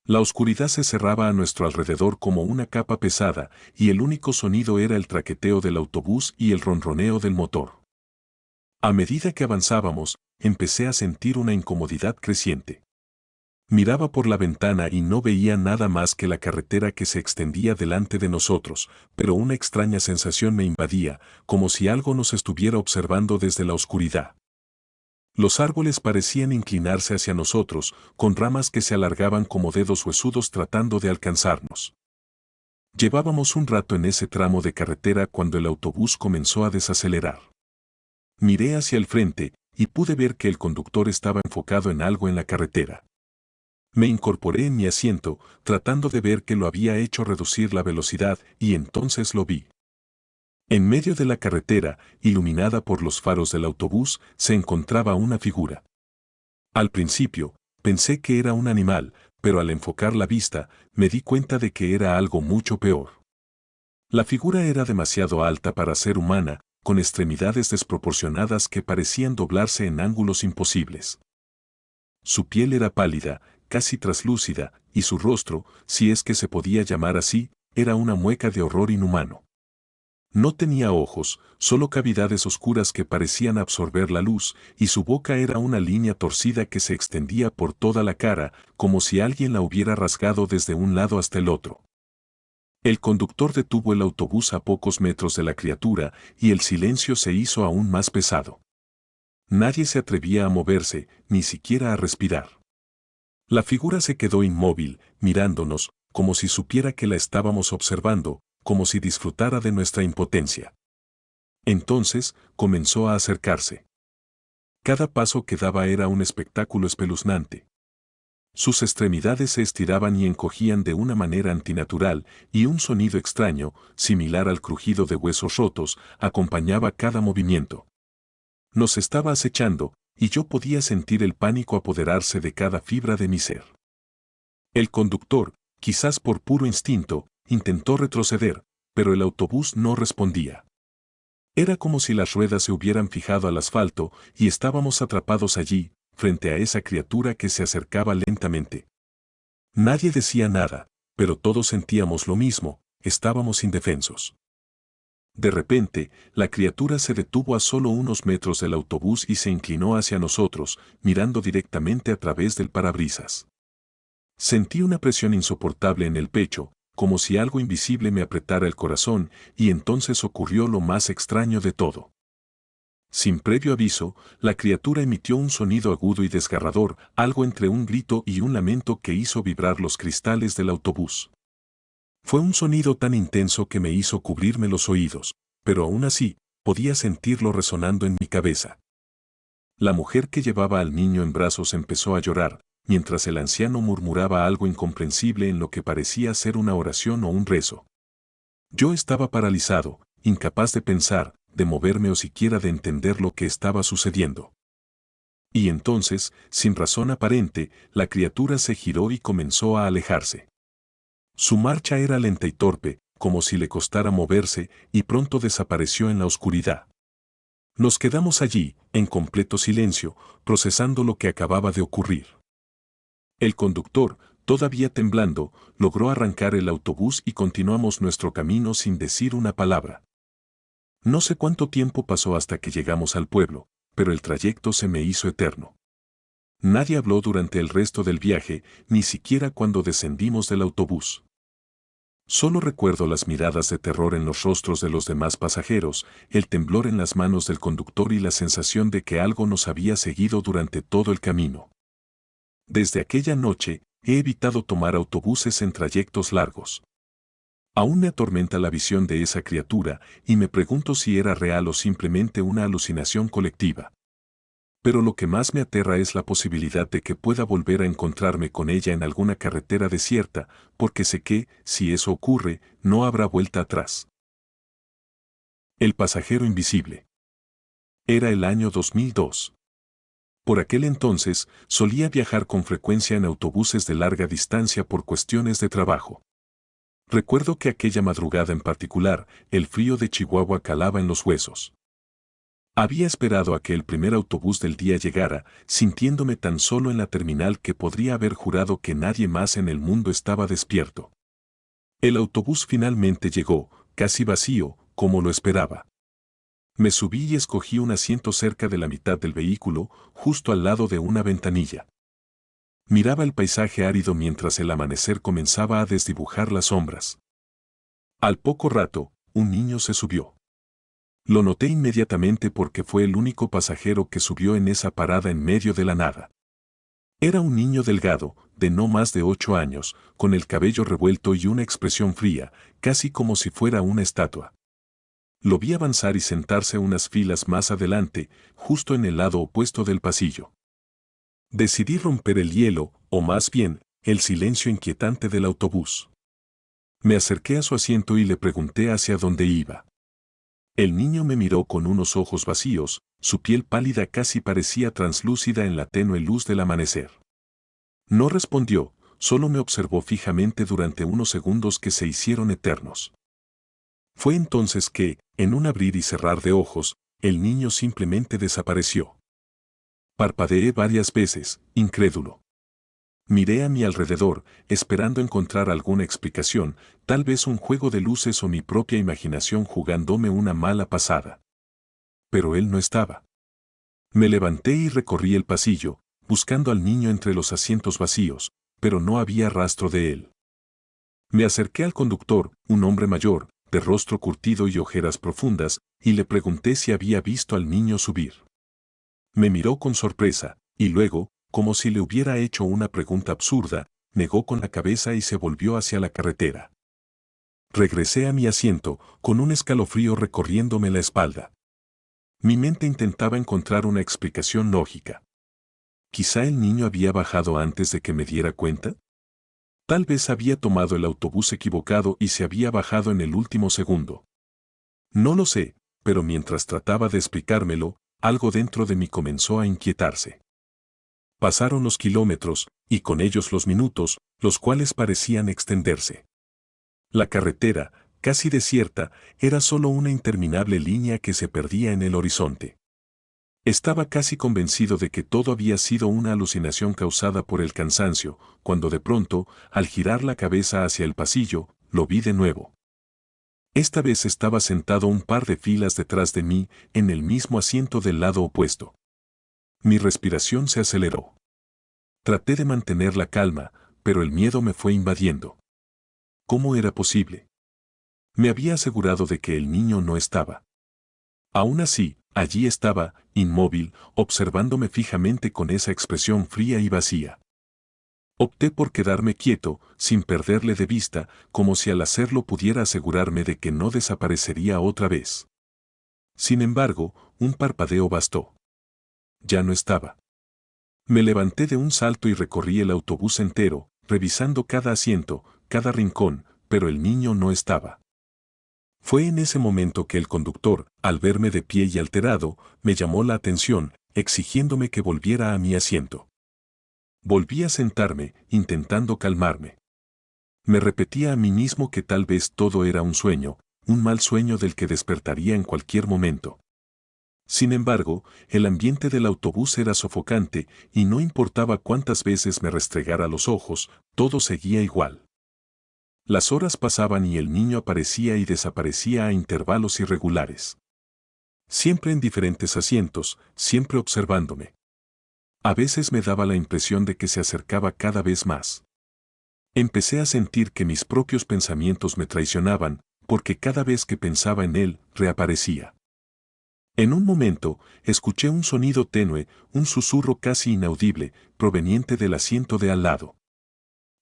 La oscuridad se cerraba a nuestro alrededor como una capa pesada, y el único sonido era el traqueteo del autobús y el ronroneo del motor. A medida que avanzábamos, empecé a sentir una incomodidad creciente. Miraba por la ventana y no veía nada más que la carretera que se extendía delante de nosotros, pero una extraña sensación me invadía, como si algo nos estuviera observando desde la oscuridad. Los árboles parecían inclinarse hacia nosotros, con ramas que se alargaban como dedos huesudos tratando de alcanzarnos. Llevábamos un rato en ese tramo de carretera cuando el autobús comenzó a desacelerar. Miré hacia el frente, y pude ver que el conductor estaba enfocado en algo en la carretera. Me incorporé en mi asiento, tratando de ver que lo había hecho reducir la velocidad, y entonces lo vi. En medio de la carretera, iluminada por los faros del autobús, se encontraba una figura. Al principio, pensé que era un animal, pero al enfocar la vista, me di cuenta de que era algo mucho peor. La figura era demasiado alta para ser humana, con extremidades desproporcionadas que parecían doblarse en ángulos imposibles. Su piel era pálida, casi traslúcida, y su rostro, si es que se podía llamar así, era una mueca de horror inhumano. No tenía ojos, solo cavidades oscuras que parecían absorber la luz, y su boca era una línea torcida que se extendía por toda la cara, como si alguien la hubiera rasgado desde un lado hasta el otro. El conductor detuvo el autobús a pocos metros de la criatura, y el silencio se hizo aún más pesado. Nadie se atrevía a moverse, ni siquiera a respirar. La figura se quedó inmóvil, mirándonos, como si supiera que la estábamos observando, como si disfrutara de nuestra impotencia. Entonces, comenzó a acercarse. Cada paso que daba era un espectáculo espeluznante. Sus extremidades se estiraban y encogían de una manera antinatural, y un sonido extraño, similar al crujido de huesos rotos, acompañaba cada movimiento. Nos estaba acechando, y yo podía sentir el pánico apoderarse de cada fibra de mi ser. El conductor, quizás por puro instinto, intentó retroceder, pero el autobús no respondía. Era como si las ruedas se hubieran fijado al asfalto y estábamos atrapados allí, frente a esa criatura que se acercaba lentamente. Nadie decía nada, pero todos sentíamos lo mismo, estábamos indefensos. De repente, la criatura se detuvo a solo unos metros del autobús y se inclinó hacia nosotros, mirando directamente a través del parabrisas. Sentí una presión insoportable en el pecho, como si algo invisible me apretara el corazón, y entonces ocurrió lo más extraño de todo. Sin previo aviso, la criatura emitió un sonido agudo y desgarrador, algo entre un grito y un lamento que hizo vibrar los cristales del autobús. Fue un sonido tan intenso que me hizo cubrirme los oídos, pero aún así, podía sentirlo resonando en mi cabeza. La mujer que llevaba al niño en brazos empezó a llorar, mientras el anciano murmuraba algo incomprensible en lo que parecía ser una oración o un rezo. Yo estaba paralizado, incapaz de pensar, de moverme o siquiera de entender lo que estaba sucediendo. Y entonces, sin razón aparente, la criatura se giró y comenzó a alejarse. Su marcha era lenta y torpe, como si le costara moverse, y pronto desapareció en la oscuridad. Nos quedamos allí, en completo silencio, procesando lo que acababa de ocurrir. El conductor, Todavía temblando, logró arrancar el autobús y continuamos nuestro camino sin decir una palabra. No sé cuánto tiempo pasó hasta que llegamos al pueblo, pero el trayecto se me hizo eterno. Nadie habló durante el resto del viaje, ni siquiera cuando descendimos del autobús. Solo recuerdo las miradas de terror en los rostros de los demás pasajeros, el temblor en las manos del conductor y la sensación de que algo nos había seguido durante todo el camino. Desde aquella noche, he evitado tomar autobuses en trayectos largos. Aún me atormenta la visión de esa criatura y me pregunto si era real o simplemente una alucinación colectiva. Pero lo que más me aterra es la posibilidad de que pueda volver a encontrarme con ella en alguna carretera desierta, porque sé que, si eso ocurre, no habrá vuelta atrás. El pasajero invisible. Era el año 2002. Por aquel entonces, solía viajar con frecuencia en autobuses de larga distancia por cuestiones de trabajo. Recuerdo que aquella madrugada en particular, el frío de Chihuahua calaba en los huesos. Había esperado a que el primer autobús del día llegara, sintiéndome tan solo en la terminal que podría haber jurado que nadie más en el mundo estaba despierto. El autobús finalmente llegó, casi vacío, como lo esperaba. Me subí y escogí un asiento cerca de la mitad del vehículo, justo al lado de una ventanilla. Miraba el paisaje árido mientras el amanecer comenzaba a desdibujar las sombras. Al poco rato, un niño se subió. Lo noté inmediatamente porque fue el único pasajero que subió en esa parada en medio de la nada. Era un niño delgado, de no más de 8 años, con el cabello revuelto y una expresión fría, casi como si fuera una estatua. Lo vi avanzar y sentarse unas filas más adelante, justo en el lado opuesto del pasillo. Decidí romper el hielo, o más bien, el silencio inquietante del autobús. Me acerqué a su asiento y le pregunté hacia dónde iba. El niño me miró con unos ojos vacíos, su piel pálida casi parecía translúcida en la tenue luz del amanecer. No respondió, solo me observó fijamente durante unos segundos que se hicieron eternos. Fue entonces que, en un abrir y cerrar de ojos, el niño simplemente desapareció. Parpadeé varias veces, incrédulo. Miré a mi alrededor, esperando encontrar alguna explicación, tal vez un juego de luces o mi propia imaginación jugándome una mala pasada. Pero él no estaba. Me levanté y recorrí el pasillo, buscando al niño entre los asientos vacíos, pero no había rastro de él. Me acerqué al conductor, un hombre mayor, de rostro curtido y ojeras profundas, y le pregunté si había visto al niño subir. Me miró con sorpresa, y luego, como si le hubiera hecho una pregunta absurda, negó con la cabeza y se volvió hacia la carretera. Regresé a mi asiento, con un escalofrío recorriéndome la espalda. Mi mente intentaba encontrar una explicación lógica. ¿Quizá el niño había bajado antes de que me diera cuenta? Tal vez había tomado el autobús equivocado y se había bajado en el último segundo. No lo sé, pero mientras trataba de explicármelo, algo dentro de mí comenzó a inquietarse. Pasaron los kilómetros, y con ellos los minutos, los cuales parecían extenderse. La carretera, casi desierta, era solo una interminable línea que se perdía en el horizonte. Estaba casi convencido de que todo había sido una alucinación causada por el cansancio, cuando de pronto, al girar la cabeza hacia el pasillo, lo vi de nuevo. Esta vez estaba sentado un par de filas detrás de mí, en el mismo asiento del lado opuesto. Mi respiración se aceleró. Traté de mantener la calma, pero el miedo me fue invadiendo. ¿Cómo era posible? Me había asegurado de que el niño no estaba. Aún así, allí estaba, inmóvil, observándome fijamente con esa expresión fría y vacía. Opté por quedarme quieto, sin perderle de vista, como si al hacerlo pudiera asegurarme de que no desaparecería otra vez. Sin embargo, un parpadeo bastó. Ya no estaba. Me levanté de un salto y recorrí el autobús entero, revisando cada asiento, cada rincón, pero el niño no estaba. Fue en ese momento que el conductor, al verme de pie y alterado, me llamó la atención, exigiéndome que volviera a mi asiento. Volví a sentarme, intentando calmarme. Me repetía a mí mismo que tal vez todo era un sueño, un mal sueño del que despertaría en cualquier momento. Sin embargo, el ambiente del autobús era sofocante y no importaba cuántas veces me restregara los ojos, todo seguía igual. Las horas pasaban y el niño aparecía y desaparecía a intervalos irregulares. Siempre en diferentes asientos, siempre observándome. A veces me daba la impresión de que se acercaba cada vez más. Empecé a sentir que mis propios pensamientos me traicionaban, porque cada vez que pensaba en él, reaparecía. En un momento, escuché un sonido tenue, un susurro casi inaudible, proveniente del asiento de al lado.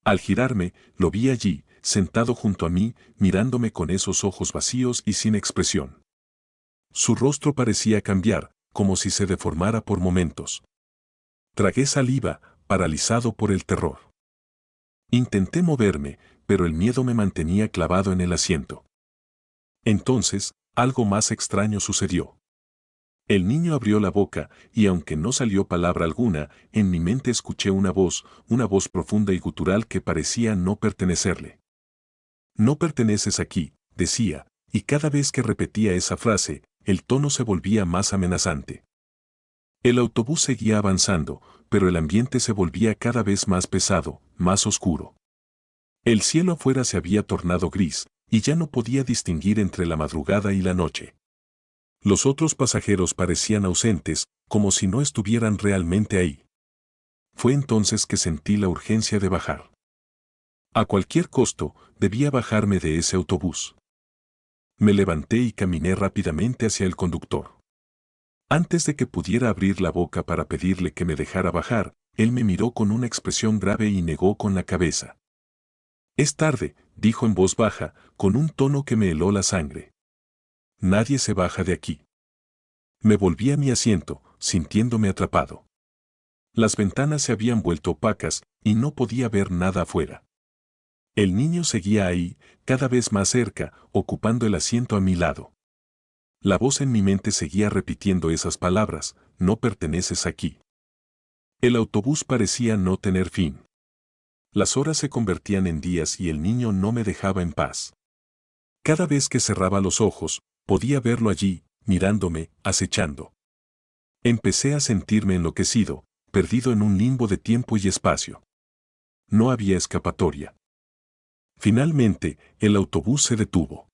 Al girarme, lo vi allí, sentado junto a mí, mirándome con esos ojos vacíos y sin expresión. Su rostro parecía cambiar, como si se deformara por momentos. Tragué saliva, paralizado por el terror. Intenté moverme, pero el miedo me mantenía clavado en el asiento. Entonces, algo más extraño sucedió. El niño abrió la boca, y aunque no salió palabra alguna, en mi mente escuché una voz profunda y gutural que parecía no pertenecerle. No perteneces aquí, decía, y cada vez que repetía esa frase, el tono se volvía más amenazante. El autobús seguía avanzando, pero el ambiente se volvía cada vez más pesado, más oscuro. El cielo afuera se había tornado gris, y ya no podía distinguir entre la madrugada y la noche. Los otros pasajeros parecían ausentes, como si no estuvieran realmente ahí. Fue entonces que sentí la urgencia de bajar. A cualquier costo, debía bajarme de ese autobús. Me levanté y caminé rápidamente hacia el conductor. Antes de que pudiera abrir la boca para pedirle que me dejara bajar, él me miró con una expresión grave y negó con la cabeza. «Es tarde», dijo en voz baja, con un tono que me heló la sangre. «Nadie se baja de aquí». Me volví a mi asiento, sintiéndome atrapado. Las ventanas se habían vuelto opacas, y no podía ver nada afuera. El niño seguía ahí, cada vez más cerca, ocupando el asiento a mi lado. La voz en mi mente seguía repitiendo esas palabras: «No perteneces aquí». El autobús parecía no tener fin. Las horas se convertían en días y el niño no me dejaba en paz. Cada vez que cerraba los ojos, podía verlo allí, mirándome, acechando. Empecé a sentirme enloquecido, perdido en un limbo de tiempo y espacio. No había escapatoria. Finalmente, el autobús se detuvo.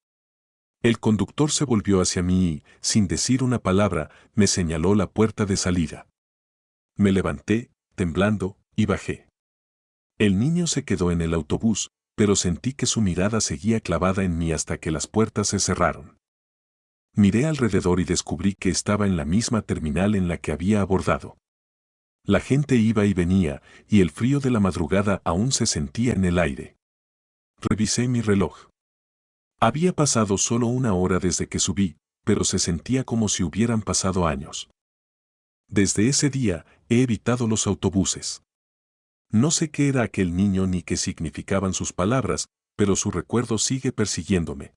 El conductor se volvió hacia mí y, sin decir una palabra, me señaló la puerta de salida. Me levanté, temblando, y bajé. El niño se quedó en el autobús, pero sentí que su mirada seguía clavada en mí hasta que las puertas se cerraron. Miré alrededor y descubrí que estaba en la misma terminal en la que había abordado. La gente iba y venía, y el frío de la madrugada aún se sentía en el aire. Revisé mi reloj. Había pasado solo 1 hora desde que subí, pero se sentía como si hubieran pasado años. Desde ese día, he evitado los autobuses. No sé qué era aquel niño ni qué significaban sus palabras, pero su recuerdo sigue persiguiéndome.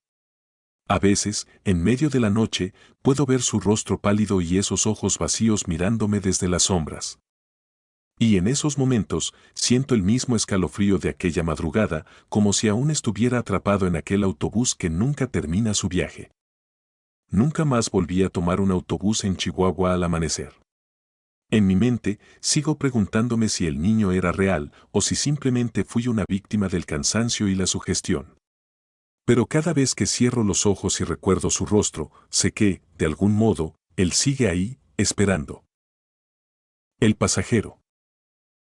A veces, en medio de la noche, puedo ver su rostro pálido y esos ojos vacíos mirándome desde las sombras. Y en esos momentos, siento el mismo escalofrío de aquella madrugada, como si aún estuviera atrapado en aquel autobús que nunca termina su viaje. Nunca más volví a tomar un autobús en Chihuahua al amanecer. En mi mente, sigo preguntándome si el niño era real o si simplemente fui una víctima del cansancio y la sugestión. Pero cada vez que cierro los ojos y recuerdo su rostro, sé que, de algún modo, él sigue ahí, esperando. El pasajero.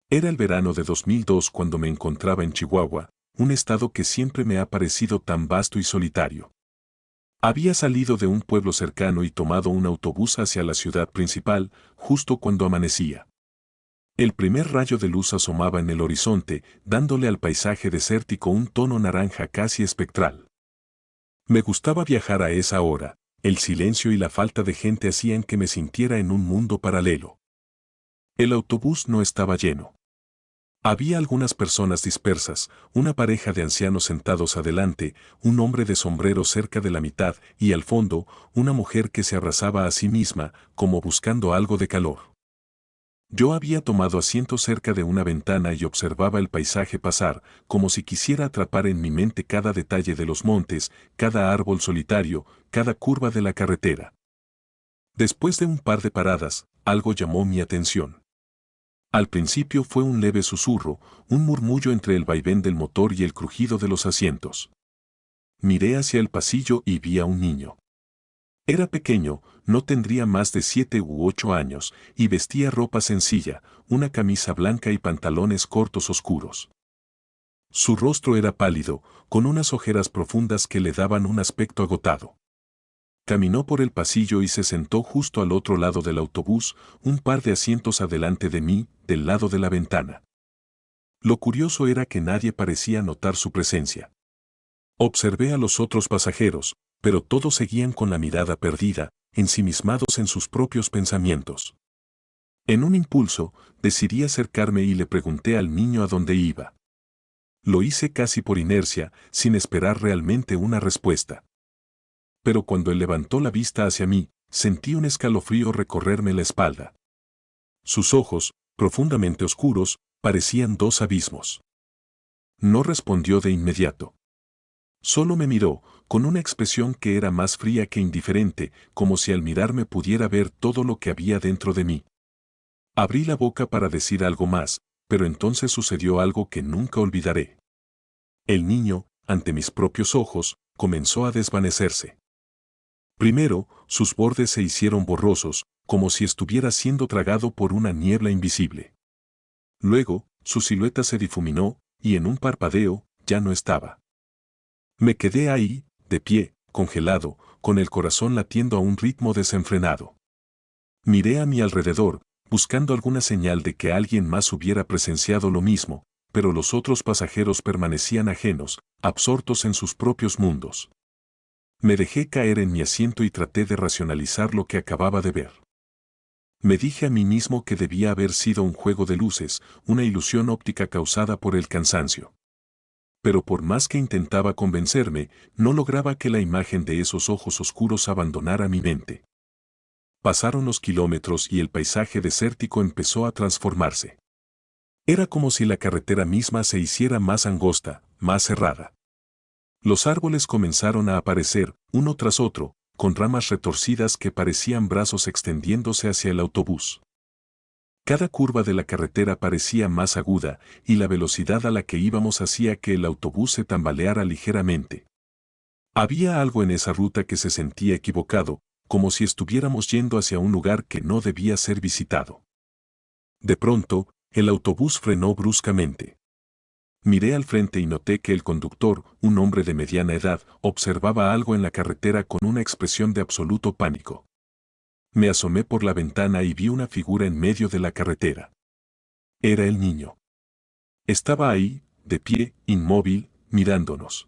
Era el verano de 2002 cuando me encontraba en Chihuahua, un estado que siempre me ha parecido tan vasto y solitario. Había salido de un pueblo cercano y tomado un autobús hacia la ciudad principal, justo cuando amanecía. El primer rayo de luz asomaba en el horizonte, dándole al paisaje desértico un tono naranja casi espectral. Me gustaba viajar a esa hora, el silencio y la falta de gente hacían que me sintiera en un mundo paralelo. El autobús no estaba lleno. Había algunas personas dispersas, una pareja de ancianos sentados adelante, un hombre de sombrero cerca de la mitad y al fondo, una mujer que se abrazaba a sí misma, como buscando algo de calor. Yo había tomado asiento cerca de una ventana y observaba el paisaje pasar, como si quisiera atrapar en mi mente cada detalle de los montes, cada árbol solitario, cada curva de la carretera. Después de un par de paradas, algo llamó mi atención. Al principio fue un leve susurro, un murmullo entre el vaivén del motor y el crujido de los asientos. Miré hacia el pasillo y vi a un niño. Era pequeño, no tendría más de 7 u 8 años, y vestía ropa sencilla, una camisa blanca y pantalones cortos oscuros. Su rostro era pálido, con unas ojeras profundas que le daban un aspecto agotado. Caminó por el pasillo y se sentó justo al otro lado del autobús, un par de asientos adelante de mí, del lado de la ventana. Lo curioso era que nadie parecía notar su presencia. Observé a los otros pasajeros, pero todos seguían con la mirada perdida, ensimismados en sus propios pensamientos. En un impulso, decidí acercarme y le pregunté al niño a dónde iba. Lo hice casi por inercia, sin esperar realmente una respuesta. Pero cuando él levantó la vista hacia mí, sentí un escalofrío recorrerme la espalda. Sus ojos, profundamente oscuros, parecían dos abismos. No respondió de inmediato. Solo me miró, con una expresión que era más fría que indiferente, como si al mirarme pudiera ver todo lo que había dentro de mí. Abrí la boca para decir algo más, pero entonces sucedió algo que nunca olvidaré. El niño, ante mis propios ojos, comenzó a desvanecerse. Primero, sus bordes se hicieron borrosos, como si estuviera siendo tragado por una niebla invisible. Luego, su silueta se difuminó, y en un parpadeo, ya no estaba. Me quedé ahí, de pie, congelado, con el corazón latiendo a un ritmo desenfrenado. Miré a mi alrededor, buscando alguna señal de que alguien más hubiera presenciado lo mismo, pero los otros pasajeros permanecían ajenos, absortos en sus propios mundos. Me dejé caer en mi asiento y traté de racionalizar lo que acababa de ver. Me dije a mí mismo que debía haber sido un juego de luces, una ilusión óptica causada por el cansancio. Pero por más que intentaba convencerme, no lograba que la imagen de esos ojos oscuros abandonara mi mente. Pasaron los kilómetros y el paisaje desértico empezó a transformarse. Era como si la carretera misma se hiciera más angosta, más cerrada. Los árboles comenzaron a aparecer, uno tras otro, con ramas retorcidas que parecían brazos extendiéndose hacia el autobús. Cada curva de la carretera parecía más aguda, y la velocidad a la que íbamos hacía que el autobús se tambaleara ligeramente. Había algo en esa ruta que se sentía equivocado, como si estuviéramos yendo hacia un lugar que no debía ser visitado. De pronto, el autobús frenó bruscamente. Miré al frente y noté que el conductor, un hombre de mediana edad, observaba algo en la carretera con una expresión de absoluto pánico. Me asomé por la ventana y vi una figura en medio de la carretera. Era el niño. Estaba ahí, de pie, inmóvil, mirándonos.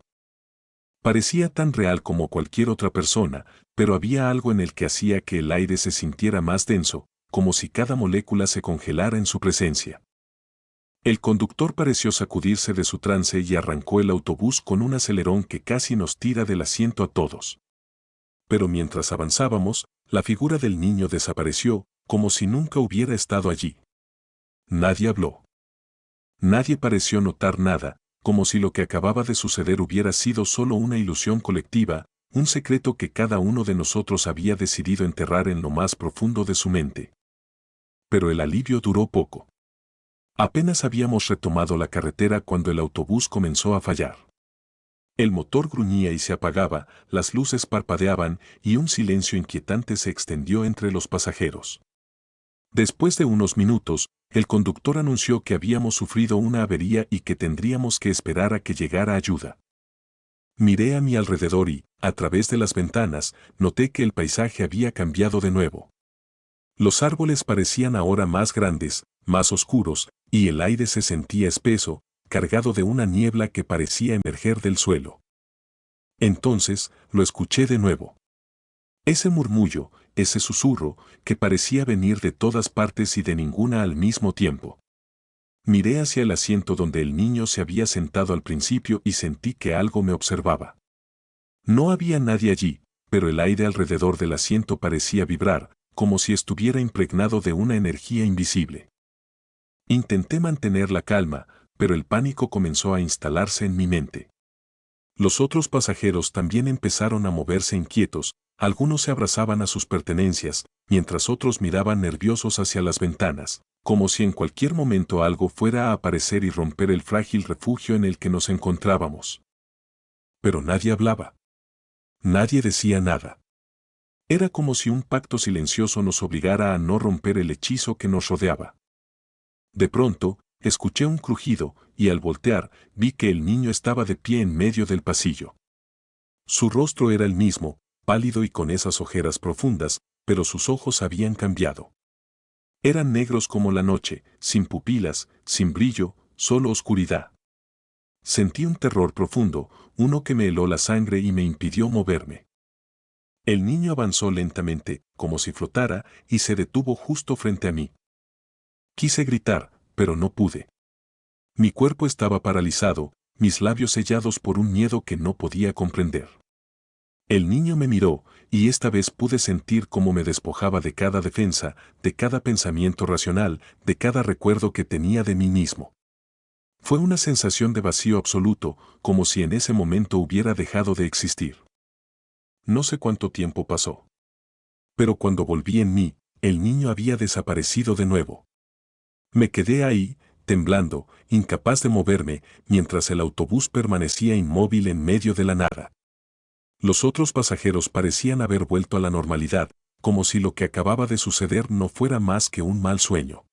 Parecía tan real como cualquier otra persona, pero había algo en el que hacía que el aire se sintiera más denso, como si cada molécula se congelara en su presencia. El conductor pareció sacudirse de su trance y arrancó el autobús con un acelerón que casi nos tira del asiento a todos. Pero mientras avanzábamos, la figura del niño desapareció, como si nunca hubiera estado allí. Nadie habló. Nadie pareció notar nada, como si lo que acababa de suceder hubiera sido solo una ilusión colectiva, un secreto que cada uno de nosotros había decidido enterrar en lo más profundo de su mente. Pero el alivio duró poco. Apenas habíamos retomado la carretera cuando el autobús comenzó a fallar. El motor gruñía y se apagaba, las luces parpadeaban y un silencio inquietante se extendió entre los pasajeros. Después de unos minutos, el conductor anunció que habíamos sufrido una avería y que tendríamos que esperar a que llegara ayuda. Miré a mi alrededor y, a través de las ventanas, noté que el paisaje había cambiado de nuevo. Los árboles parecían ahora más grandes, más oscuros, y el aire se sentía espeso, cargado de una niebla que parecía emerger del suelo. Entonces, lo escuché de nuevo. Ese murmullo, ese susurro, que parecía venir de todas partes y de ninguna al mismo tiempo. Miré hacia el asiento donde el niño se había sentado al principio y sentí que algo me observaba. No había nadie allí, pero el aire alrededor del asiento parecía vibrar, como si estuviera impregnado de una energía invisible. Intenté mantener la calma, pero el pánico comenzó a instalarse en mi mente. Los otros pasajeros también empezaron a moverse inquietos, Algunos se abrazaban a sus pertenencias, mientras otros miraban nerviosos hacia las ventanas, como si en cualquier momento algo fuera a aparecer y romper el frágil refugio en el que nos encontrábamos. Pero nadie hablaba. Nadie decía nada. Era como si un pacto silencioso nos obligara a no romper el hechizo que nos rodeaba. De pronto, escuché un crujido, y al voltear, vi que el niño estaba de pie en medio del pasillo. Su rostro era el mismo, pálido y con esas ojeras profundas, pero sus ojos habían cambiado. Eran negros como la noche, sin pupilas, sin brillo, solo oscuridad. Sentí un terror profundo, uno que me heló la sangre y me impidió moverme. El niño avanzó lentamente, como si flotara, y se detuvo justo frente a mí. Quise gritar, pero no pude. Mi cuerpo estaba paralizado, mis labios sellados por un miedo que no podía comprender. El niño me miró, y esta vez pude sentir cómo me despojaba de cada defensa, de cada pensamiento racional, de cada recuerdo que tenía de mí mismo. Fue una sensación de vacío absoluto, como si en ese momento hubiera dejado de existir. No sé cuánto tiempo pasó. Pero cuando volví en mí, el niño había desaparecido de nuevo. Me quedé ahí, temblando, incapaz de moverme, mientras el autobús permanecía inmóvil en medio de la nada. Los otros pasajeros parecían haber vuelto a la normalidad, como si lo que acababa de suceder no fuera más que un mal sueño.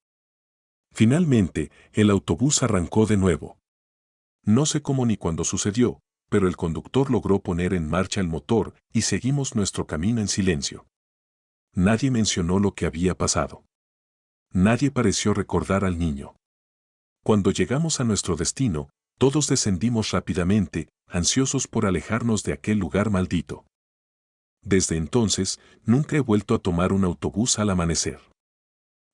Finalmente, el autobús arrancó de nuevo. No sé cómo ni cuándo sucedió, pero el conductor logró poner en marcha el motor y seguimos nuestro camino en silencio. Nadie mencionó lo que había pasado. Nadie pareció recordar al niño. Cuando llegamos a nuestro destino, todos descendimos rápidamente, ansiosos por alejarnos de aquel lugar maldito. Desde entonces, nunca he vuelto a tomar un autobús al amanecer.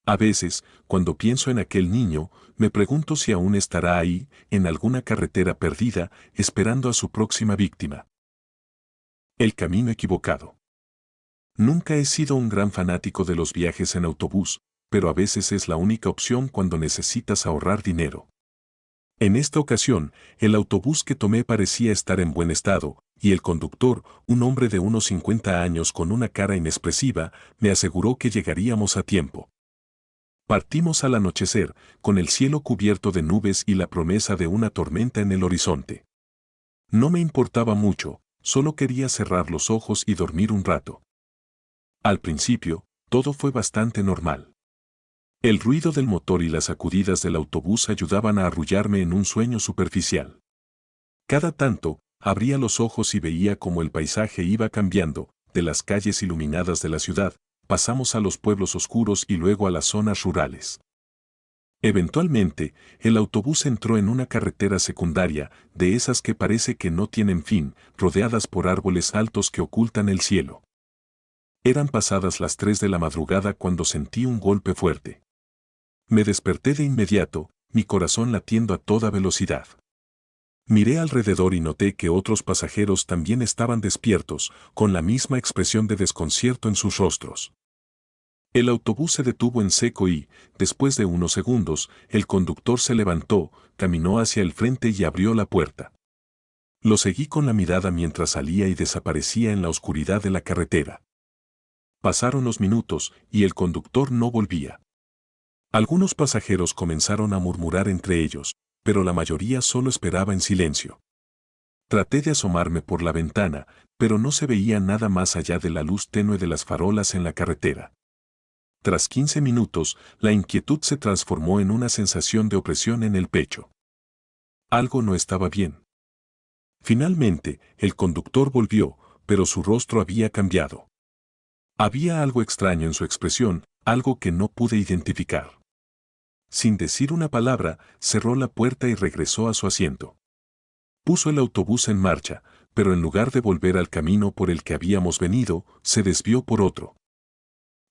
A veces, cuando pienso en aquel niño, me pregunto si aún estará ahí, en alguna carretera perdida, esperando a su próxima víctima. El camino equivocado. Nunca he sido un gran fanático de los viajes en autobús, pero a veces es la única opción cuando necesitas ahorrar dinero. En esta ocasión, el autobús que tomé parecía estar en buen estado, y el conductor, un hombre de unos 50 años con una cara inexpresiva, me aseguró que llegaríamos a tiempo. Partimos al anochecer, con el cielo cubierto de nubes y la promesa de una tormenta en el horizonte. No me importaba mucho, solo quería cerrar los ojos y dormir un rato. Al principio, todo fue bastante normal. El ruido del motor y las sacudidas del autobús ayudaban a arrullarme en un sueño superficial. Cada tanto, abría los ojos y veía cómo el paisaje iba cambiando, de las calles iluminadas de la ciudad, pasamos a los pueblos oscuros y luego a las zonas rurales. Eventualmente, el autobús entró en una carretera secundaria, de esas que parece que no tienen fin, rodeadas por árboles altos que ocultan el cielo. Eran pasadas las 3 de la madrugada cuando sentí un golpe fuerte. Me desperté de inmediato, mi corazón latiendo a toda velocidad. Miré alrededor y noté que otros pasajeros también estaban despiertos, con la misma expresión de desconcierto en sus rostros. El autobús se detuvo en seco y, después de unos segundos, el conductor se levantó, caminó hacia el frente y abrió la puerta. Lo seguí con la mirada mientras salía y desaparecía en la oscuridad de la carretera. Pasaron los minutos y el conductor no volvía. Algunos pasajeros comenzaron a murmurar entre ellos, pero la mayoría solo esperaba en silencio. Traté de asomarme por la ventana, pero no se veía nada más allá de la luz tenue de las farolas en la carretera. Tras 15 minutos, la inquietud se transformó en una sensación de opresión en el pecho. Algo no estaba bien. Finalmente, el conductor volvió, pero su rostro había cambiado. Había algo extraño en su expresión, algo que no pude identificar. Sin decir una palabra, cerró la puerta y regresó a su asiento. Puso el autobús en marcha, pero en lugar de volver al camino por el que habíamos venido, se desvió por otro.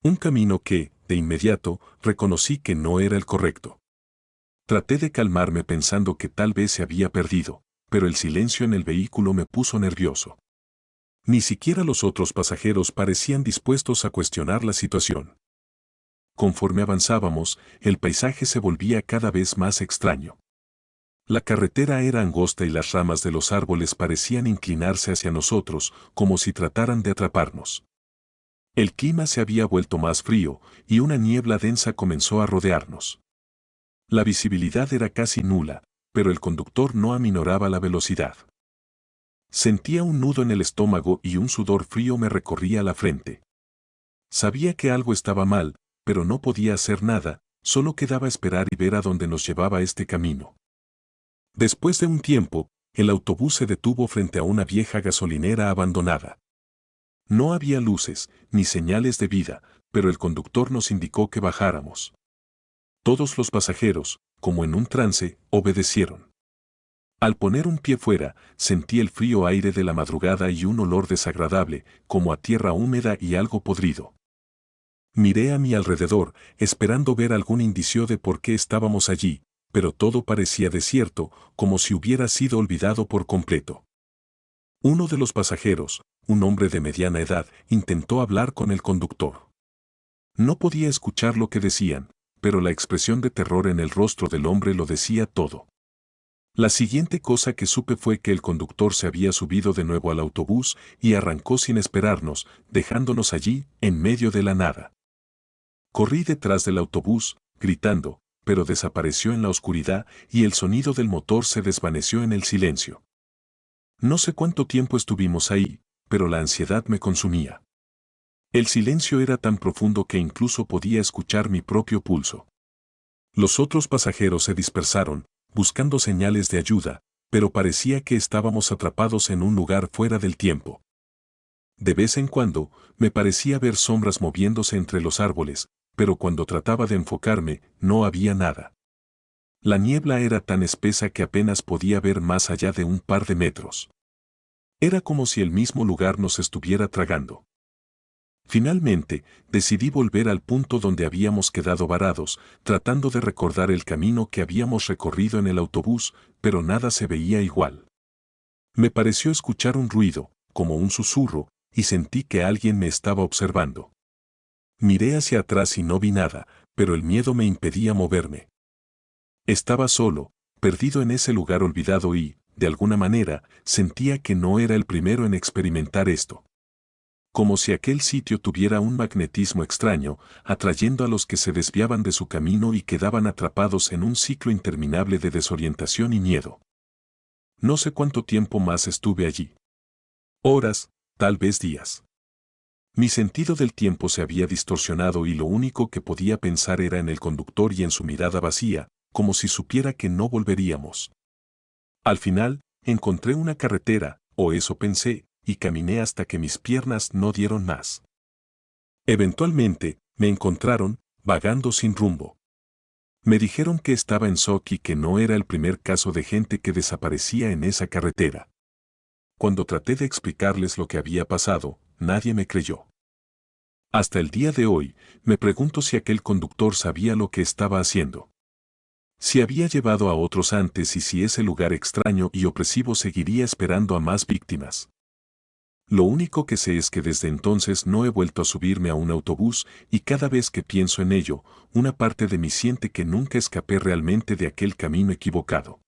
Un camino que, de inmediato, reconocí que no era el correcto. Traté de calmarme pensando que tal vez se había perdido, pero el silencio en el vehículo me puso nervioso. Ni siquiera los otros pasajeros parecían dispuestos a cuestionar la situación. Conforme avanzábamos, el paisaje se volvía cada vez más extraño. La carretera era angosta y las ramas de los árboles parecían inclinarse hacia nosotros, como si trataran de atraparnos. El clima se había vuelto más frío y una niebla densa comenzó a rodearnos. La visibilidad era casi nula, pero el conductor no aminoraba la velocidad. Sentía un nudo en el estómago y un sudor frío me recorría la frente. Sabía que algo estaba mal, pero no podía hacer nada, solo quedaba esperar y ver a dónde nos llevaba este camino. Después de un tiempo, el autobús se detuvo frente a una vieja gasolinera abandonada. No había luces, ni señales de vida, pero el conductor nos indicó que bajáramos. Todos los pasajeros, como en un trance, obedecieron. Al poner un pie fuera, sentí el frío aire de la madrugada y un olor desagradable, como a tierra húmeda y algo podrido. Miré a mi alrededor, esperando ver algún indicio de por qué estábamos allí, pero todo parecía desierto, como si hubiera sido olvidado por completo. Uno de los pasajeros, un hombre de mediana edad, intentó hablar con el conductor. No podía escuchar lo que decían, pero la expresión de terror en el rostro del hombre lo decía todo. La siguiente cosa que supe fue que el conductor se había subido de nuevo al autobús y arrancó sin esperarnos, dejándonos allí, en medio de la nada. Corrí detrás del autobús, gritando, pero desapareció en la oscuridad y el sonido del motor se desvaneció en el silencio. No sé cuánto tiempo estuvimos ahí, pero la ansiedad me consumía. El silencio era tan profundo que incluso podía escuchar mi propio pulso. Los otros pasajeros se dispersaron, buscando señales de ayuda, pero parecía que estábamos atrapados en un lugar fuera del tiempo. De vez en cuando, me parecía ver sombras moviéndose entre los árboles, pero cuando trataba de enfocarme, no había nada. La niebla era tan espesa que apenas podía ver más allá de un par de metros. Era como si el mismo lugar nos estuviera tragando. Finalmente, decidí volver al punto donde habíamos quedado varados, tratando de recordar el camino que habíamos recorrido en el autobús, pero nada se veía igual. Me pareció escuchar un ruido, como un susurro, y sentí que alguien me estaba observando. Miré hacia atrás y no vi nada, pero el miedo me impedía moverme. Estaba solo, perdido en ese lugar olvidado y, de alguna manera, sentía que no era el primero en experimentar esto. Como si aquel sitio tuviera un magnetismo extraño, atrayendo a los que se desviaban de su camino y quedaban atrapados en un ciclo interminable de desorientación y miedo. No sé cuánto tiempo más estuve allí. Horas, tal vez días. Mi sentido del tiempo se había distorsionado y lo único que podía pensar era en el conductor y en su mirada vacía, como si supiera que no volveríamos. Al final, encontré una carretera, o eso pensé, y caminé hasta que mis piernas no dieron más. Eventualmente, me encontraron, vagando sin rumbo. Me dijeron que estaba en shock y que no era el primer caso de gente que desaparecía en esa carretera. Cuando traté de explicarles lo que había pasado, nadie me creyó. Hasta el día de hoy, me pregunto si aquel conductor sabía lo que estaba haciendo. Si había llevado a otros antes y si ese lugar extraño y opresivo seguiría esperando a más víctimas. Lo único que sé es que desde entonces no he vuelto a subirme a un autobús y cada vez que pienso en ello, una parte de mí siente que nunca escapé realmente de aquel camino equivocado.